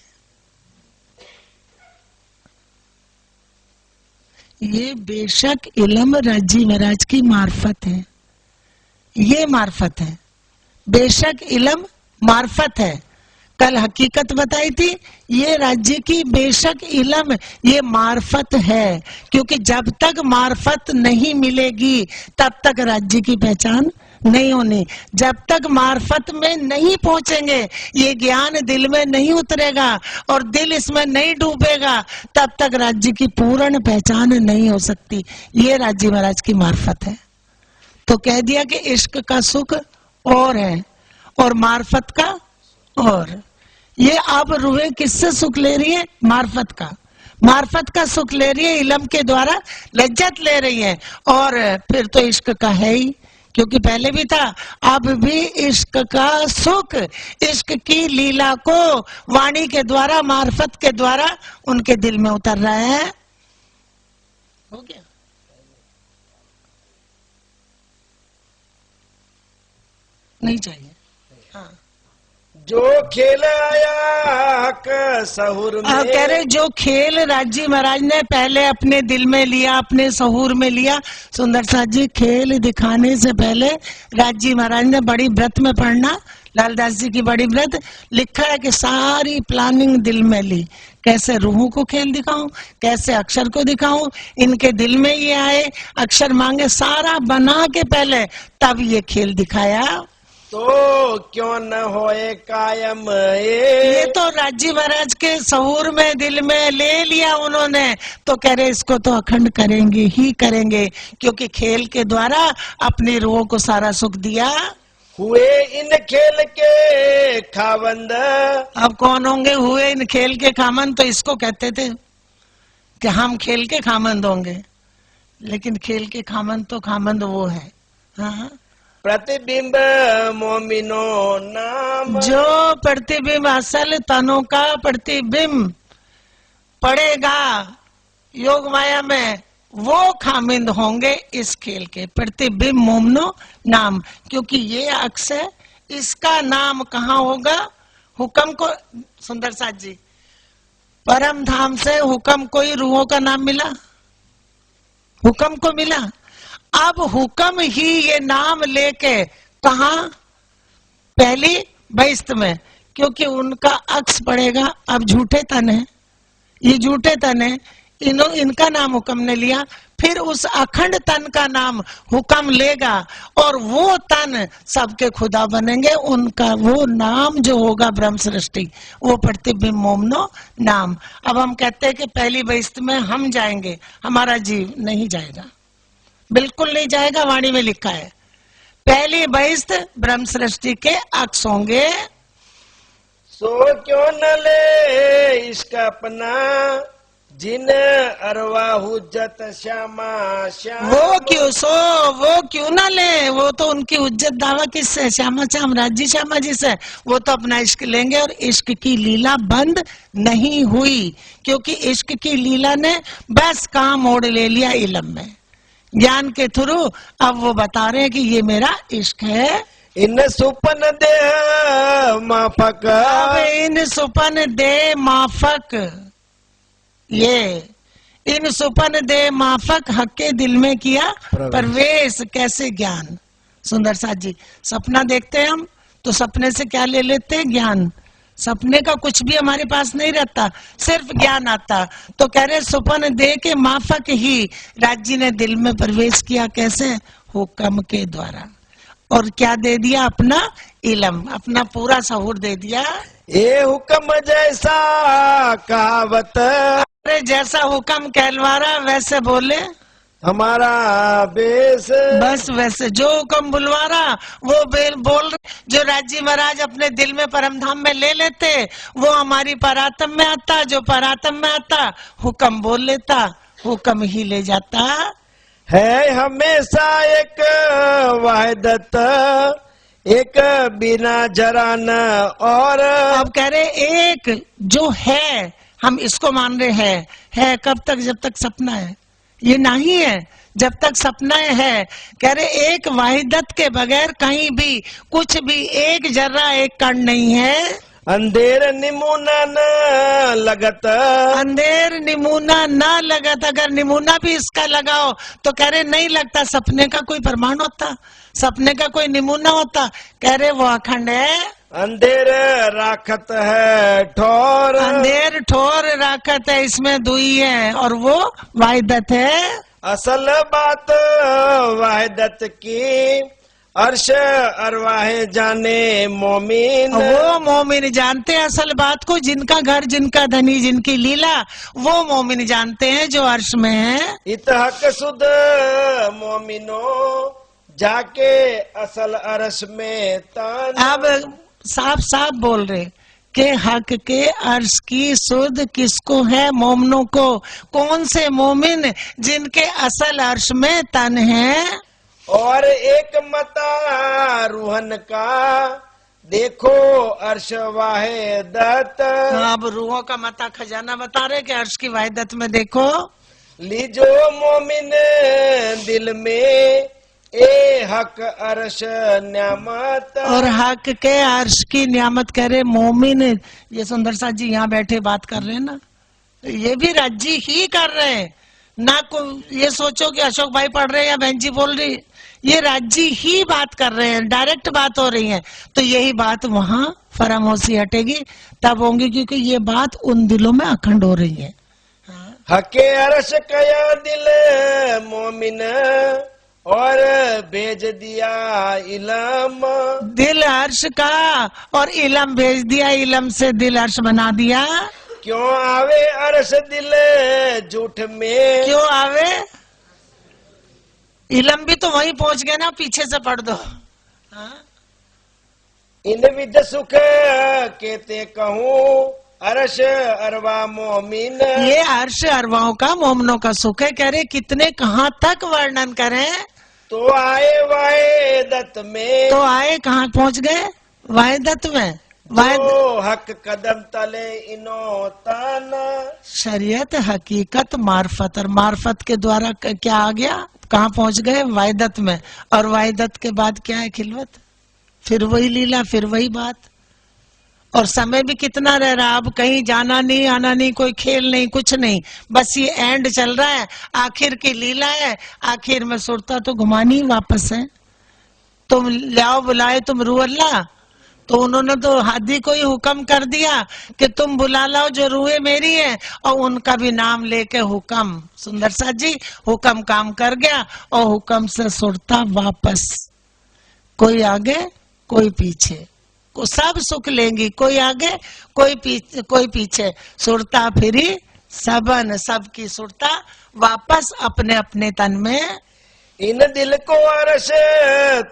ये बेशक इलम राजी महाराज की मार्फत है, ये मार्फत है, बेशक इलम मार्फत है। कल हकीकत बताई थी, ये राज्य की बेशक इलम ये मार्फत है, क्योंकि जब तक मार्फत नहीं मिलेगी तब तक राज्य की पहचान नहीं होनी। जब तक मार्फत में नहीं पहुंचेंगे, ये ज्ञान दिल में नहीं उतरेगा और दिल इसमें नहीं डूबेगा, तब तक राज्य की पूर्ण पहचान नहीं हो सकती। ये राज्य महाराज की मार्फत है। तो कह दिया कि इश्क का सुख और है और मार्फत का और। ये अब रूहें किससे सुख ले रही है? मार्फत का। मार्फत का सुख ले रही है, इलम के द्वारा लज्जत ले रही है। और फिर तो इश्क का है ही, क्योंकि पहले भी था, अब भी इश्क का सुख, इश्क की लीला को वाणी के द्वारा, मार्फत के द्वारा उनके दिल में उतर रहा है। हो गया? नहीं चाहिए? हाँ। जो खेल आया क सहूर में, कह रहे जो खेल राज्य महाराज ने पहले अपने दिल में लिया, अपने सहूर में लिया। सुंदर साथ जी, खेल दिखाने से पहले राज्य महाराज ने बड़ी व्रत में पढ़ना, लालदास जी की बड़ी व्रत लिखा है कि सारी प्लानिंग दिल में ली, कैसे रूहों को खेल दिखाऊं, कैसे अक्षर को दिखाऊं, इनके दिल में ये आए, अक्षर मांगे, सारा बना के पहले तब ये खेल दिखाया। तो क्यों न होए कायम ये तो राज्य महाराज के सहूर में दिल में ले लिया उन्होंने, तो कह रहे इसको तो अखंड करेंगे ही करेंगे, क्योंकि खेल के द्वारा अपनी रूहों को सारा सुख दिया। हुए इन खेल के खावंद, अब कौन होंगे हुए इन खेल के खामंद? तो इसको कहते थे कि हम खेल के खामंद होंगे, लेकिन खेल के खामंद तो खामंद वो है। हाँ, प्रतिबिंब मोमिनो नाम, जो प्रतिबिंब असल तनों का प्रतिबिंब पड़ेगा योग माया में, वो खामिंद होंगे इस खेल के। प्रतिबिंब मोमनो नाम, क्योंकि ये अक्स है, इसका नाम कहाँ होगा? हुक्म को। सुंदर साथ जी, परम धाम से हुक्म कोई रूहों का नाम मिला? हुक्म को मिला। अब हुक्म ही ये नाम लेके कहा? पहली बहिस्त में, क्योंकि उनका अक्स पड़ेगा। अब झूठे तन है, ये झूठे तन है, इनका नाम हुक्म ने लिया, फिर उस अखंड तन का नाम हुक्म लेगा और वो तन सबके खुदा बनेंगे। उनका वो नाम जो होगा ब्रह्म सृष्टि, वो प्रतिबिंब मोमनो नाम। अब हम कहते हैं कि पहली बहिस्त में हम जाएंगे, हमारा जीव नहीं जाएगा, बिल्कुल नहीं जाएगा। वाणी में लिखा है पहली बहिस्त ब्रह्म सृष्टि के अक्स होंगे। सो क्यों न ले इसका अपना, जिन अरवा हुज्जत श्यामा श्याम, वो क्यों ना ले? वो तो उनकी हुज्जत दावा किससे? श्यामा श्याम राज्य श्यामा जी से। वो तो अपना इश्क लेंगे और इश्क की लीला बंद नहीं हुई, क्योंकि इश्क की लीला ने बस काम मोड़ ले लिया इलम में, ज्ञान के थ्रू। अब वो बता रहे हैं कि ये मेरा इश्क है। इन सुपन दे माफक, अब इन सुपन दे माफक, ये इन सुपन दे माफक हक के दिल में किया प्रवेश। कैसे? ज्ञान। सुंदर साथ जी, सपना देखते हैं हम तो सपने से क्या ले लेते हैं? ज्ञान। सपने का कुछ भी हमारे पास नहीं रहता, सिर्फ ज्ञान आता। तो कह रहे सुपन दे के माफक ही राज्य ने दिल में प्रवेश किया। कैसे? हुक्म के द्वारा। और क्या दे दिया? अपना इलम, अपना पूरा सहूर दे दिया। ये हुक्म जैसा कहावत, अरे जैसा हुक्म कहलवारा वैसे बोले। हमारा बेस। बस वैसे जो हुक्म बुलवारा वो बोल रहे। जो राज्य महाराज अपने दिल में परमधाम में ले लेते वो हमारी परातम में आता, जो परातम में आता हुक्म बोल लेता, हुक्म ही ले जाता। है हमेशा एक वाहिदत, एक बिना जरा न और। अब कह रहे एक जो है हम इसको मान रहे हैं, है कब तक? जब तक सपना है, ये नहीं है जब तक सपना है। कह रहे एक वाहिदत के बगैर कहीं भी कुछ भी एक जर्रा एक कण नहीं है। अंधेर निमूना न लगत, अंधेर निमूना ना लगत। अगर निमूना भी इसका लगाओ तो कह रहे नहीं लगता। सपने का कोई प्रमाण होता, सपने का कोई निमूना होता? कह रहे वो अखंड है। अंधेर राखत है ठोर, अंधेर ठोर राखत है, इसमें दुई है और वो वाहिदत है। असल बात वाहिदत की, अर्श अरवाहे जाने मोमिन। वो मोमिन जानते हैं असल बात को, जिनका घर, जिनका धनी, जिनकी लीला, वो मोमिन जानते हैं जो अर्श में है। इत हक सुध मोमिनो, जाके असल अर्श में तान। अब साफ साफ बोल रहे के हक के अर्श की सुध किसको है? मोमिनों को। कौन से मोमिन? जिनके असल अर्श में तन है। और एक मता रूहन का, देखो अर्श वाहिदत। अब रूहों का मता खजाना बता रहे कि अर्श की वाहिदत में देखो। लीजो मोमिन दिल में, ए हक अर्श न्यामत। और हक के अर्श की नियामत कह रहे मोमिन। ये सुंदर साथ जी यहाँ बैठे बात कर रहे हैं ना, ये भी राज्य ही कर रहे हैं ना। को ये सोचो कि अशोक भाई पढ़ रहे हैं या बहन जी बोल रही, ये राज्य ही बात कर रहे हैं, डायरेक्ट बात हो रही है। तो यही बात वहाँ फरामोशी हटेगी तब होंगी, क्योंकि ये बात उन दिलों में अखंड हो रही है। हके अर्श कया दिल मोमिन, और भेज दिया इलम। दिल अर्श का और इलम भेज दिया, इलम से दिल अर्श बना दिया। क्यों आवे अर्श दिल झूठ में, क्यों आवे? इलम भी तो वहीं पहुंच गए ना, पीछे से पढ़ दो। हाँ? इन विद सुख कहते कहूँ, अर्श अरवा मोमिन। ये अर्श अरवाओं का, मोमनों का सुख है। कह रहे कितने कहाँ तक वर्णन करें? तो आए वाहिदत में, तो आए कहाँ पहुंच गए? वाहिदत में। तो हक कदम तले इनो ताना। शरीयत, हकीकत, मार्फत, और मार्फत के द्वारा क्या आ गया? कहाँ पहुंच गए? वाहिदत में। और वाहिदत के बाद क्या है? खिलवत। फिर वही लीला, फिर वही बात। और समय भी कितना रह रहा, अब कहीं जाना नहीं, आना नहीं, कोई खेल नहीं, कुछ नहीं, बस ये एंड चल रहा है, आखिर की लीला है। आखिर में सुरता तो घुमानी वापस है। तुम लाओ बुलाए तुम रू अल्लाह, तो उन्होंने तो हादी को ही हुक्म कर दिया कि तुम बुला लाओ जो रूहे मेरी है, और उनका भी नाम लेके हुक्म। सुंदर साथ जी हुक्म काम कर गया, और हुक्म से सुरता वापस। कोई आगे कोई पीछे, को सब सुख लेंगी, कोई आगे कोई पीछे। सुरता फिरी सबन, सबकी सुरता वापस अपने अपने तन में। इन दिल को अर्श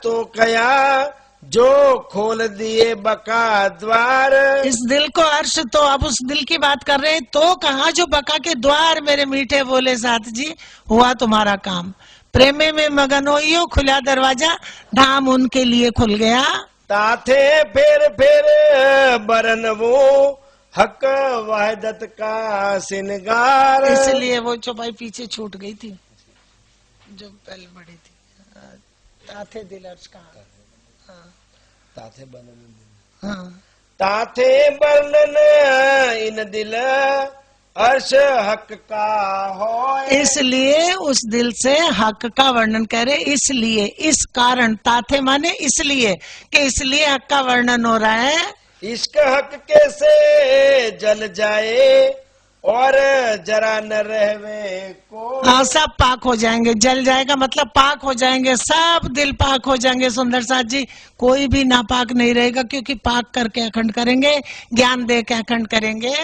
तो कया, जो खोल दिए बका द्वार। इस दिल को अर्श, तो अब उस दिल की बात कर रहे हैं। तो कहा जो बका के द्वार, मेरे मीठे बोले साथ जी, हुआ तुम्हारा काम। प्रेमे में मगन होइयो, खुला दरवाजा, धाम उनके लिए खुल गया। ताथे फेर बरन वो, हक वाहिदत का सिनगार। इसलिए वो चौपाई पीछे छूट गई थी जो पहले बढ़ी थी। ताथे दिल अर्श कहा। ताथे बनन, हाँ। ताथे बरनन इन दिल, अर्श हक का हो। इसलिए उस दिल से हक का वर्णन करे। इसलिए, इस कारण, ताथे माने इसलिए, कि इसलिए हक का वर्णन हो रहा है। इश्क हक कैसे जल जाए, और जरा न रहवे को। हाँ, सब पाक हो जाएंगे। जल जाएगा मतलब पाक हो जाएंगे, सब दिल पाक हो जाएंगे। सुंदर साथ जी कोई भी नापाक नहीं रहेगा, क्योंकि पाक करके अखंड करेंगे, ज्ञान दे के अखंड करेंगे।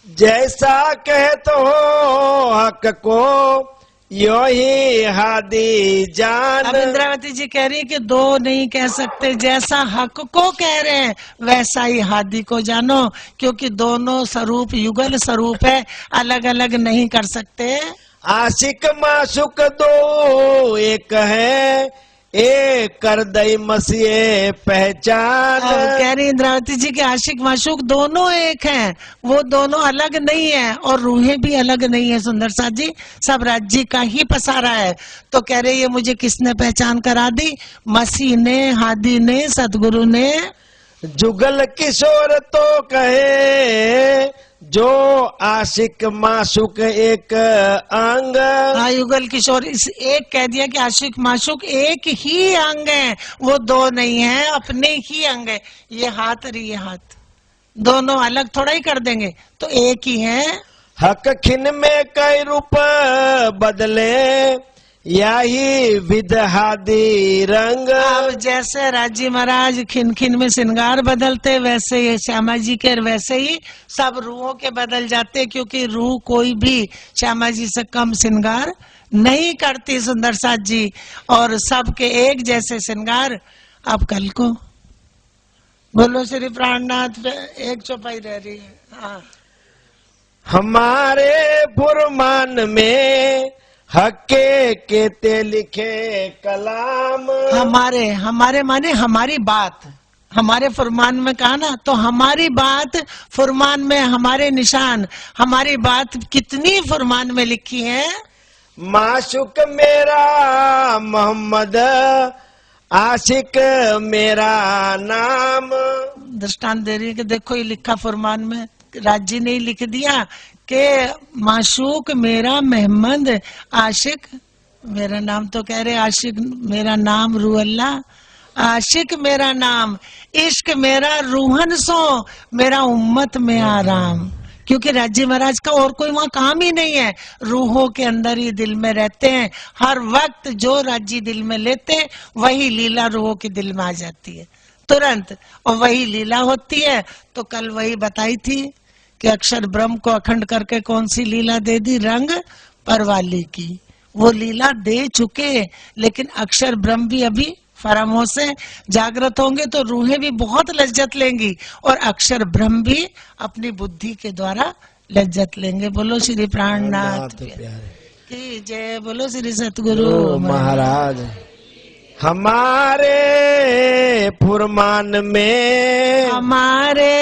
जैसा कहे तो हो हक को, यो ही हादी जान। अब इंद्रावती जी कह रही है कि दो नहीं कह सकते, जैसा हक को कह रहे हैं वैसा ही हादी को जानो, क्योंकि दोनों स्वरूप युगल स्वरूप है, अलग अलग नहीं कर सकते। आशिक माशुक दो एक है, एक कर दई मसीह पहचान। अब कह रही इंद्रावती जी के आशिक माशूक दोनों एक हैं, वो दोनों अलग नहीं है, और रूहें भी अलग नहीं है। सुंदर साथ जी सब राज्य का ही पसारा है। तो कह रहे ये मुझे किसने पहचान करा दी? मसीह ने, हादी ने, सतगुरु ने। जुगल किशोर तो कहे, जो आशिक माशुक एक अंग। हाँ युगल किशोर इस एक कह दिया कि आशिक माशूक एक ही अंग है, वो दो नहीं है, अपने ही अंग है। ये हाथ और ये हाथ दोनों अलग थोड़ा ही कर देंगे, तो एक ही है। हक खिन में कई रूप बदले, यही विदहादी रंग। अब जैसे राजी महाराज खिन खिन में श्रृंगार बदलते, वैसे ये श्यामा जी के वैसे ही सब रूहों के बदल जाते, क्योंकि रूह कोई भी श्यामा जी से कम श्रृंगार नहीं करती। सुंदर साथ जी और सबके एक जैसे श्रृंगार। अब कल को बोलो श्री प्राणनाथ पे एक चौपाई रह रही है। हाँ। हमारे फुरमान में हके केते लिखे कलाम। हमारे हमारे माने हमारी बात, हमारे फरमान में कहा ना, तो हमारी बात फरमान में, हमारे निशान, हमारी बात कितनी फरमान में लिखी है। माशुक मेरा मोहम्मद, आशिक मेरा नाम। दृष्टांत दे रही है कि देखो ये लिखा फरमान में, राज्य ने लिख दिया कि माशूक मेरा मोहम्मद, आशिक मेरा नाम। तो कह रहे आशिक मेरा नाम रूह अल्लाह, आशिक मेरा नाम, इश्क मेरा रूहन सो, मेरा उम्मत में आराम। क्योंकि राज्य महाराज का और कोई वहाँ काम ही नहीं है, रूहों के अंदर ही दिल में रहते हैं। हर वक्त जो राज्य दिल में लेते वही लीला रूहों के दिल में आ जाती है तुरंत, और वही लीला होती है। तो कल वही बताई थी कि अक्षर ब्रह्म को अखंड करके कौन सी लीला दे दी? रंग परवाली की। वो लीला दे चुके, लेकिन अक्षर ब्रह्म भी अभी फरामोश से जागृत होंगे तो रूहें भी बहुत लज्जत लेंगी, और अक्षर ब्रह्म भी अपनी बुद्धि के द्वारा लज्जत लेंगे। बोलो श्री प्राणनाथ की जय, बोलो श्री सतगुरु महाराज। हमारे फुरमान में, हमारे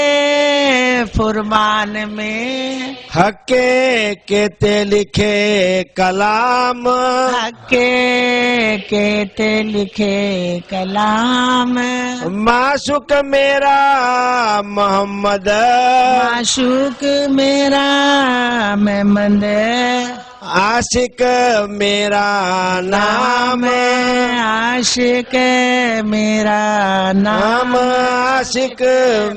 फुरमान में हके केते लिखे कलाम। हके केते लिखे कलाम। माशुक मेरा मोहम्मद, माशूक मेरा मोहम्मद, आशिक मेरा नाम। आशिक मेरा नाम। आशिक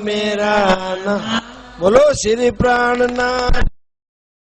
मेरा नाम। बोलो श्री प्राणनाथ।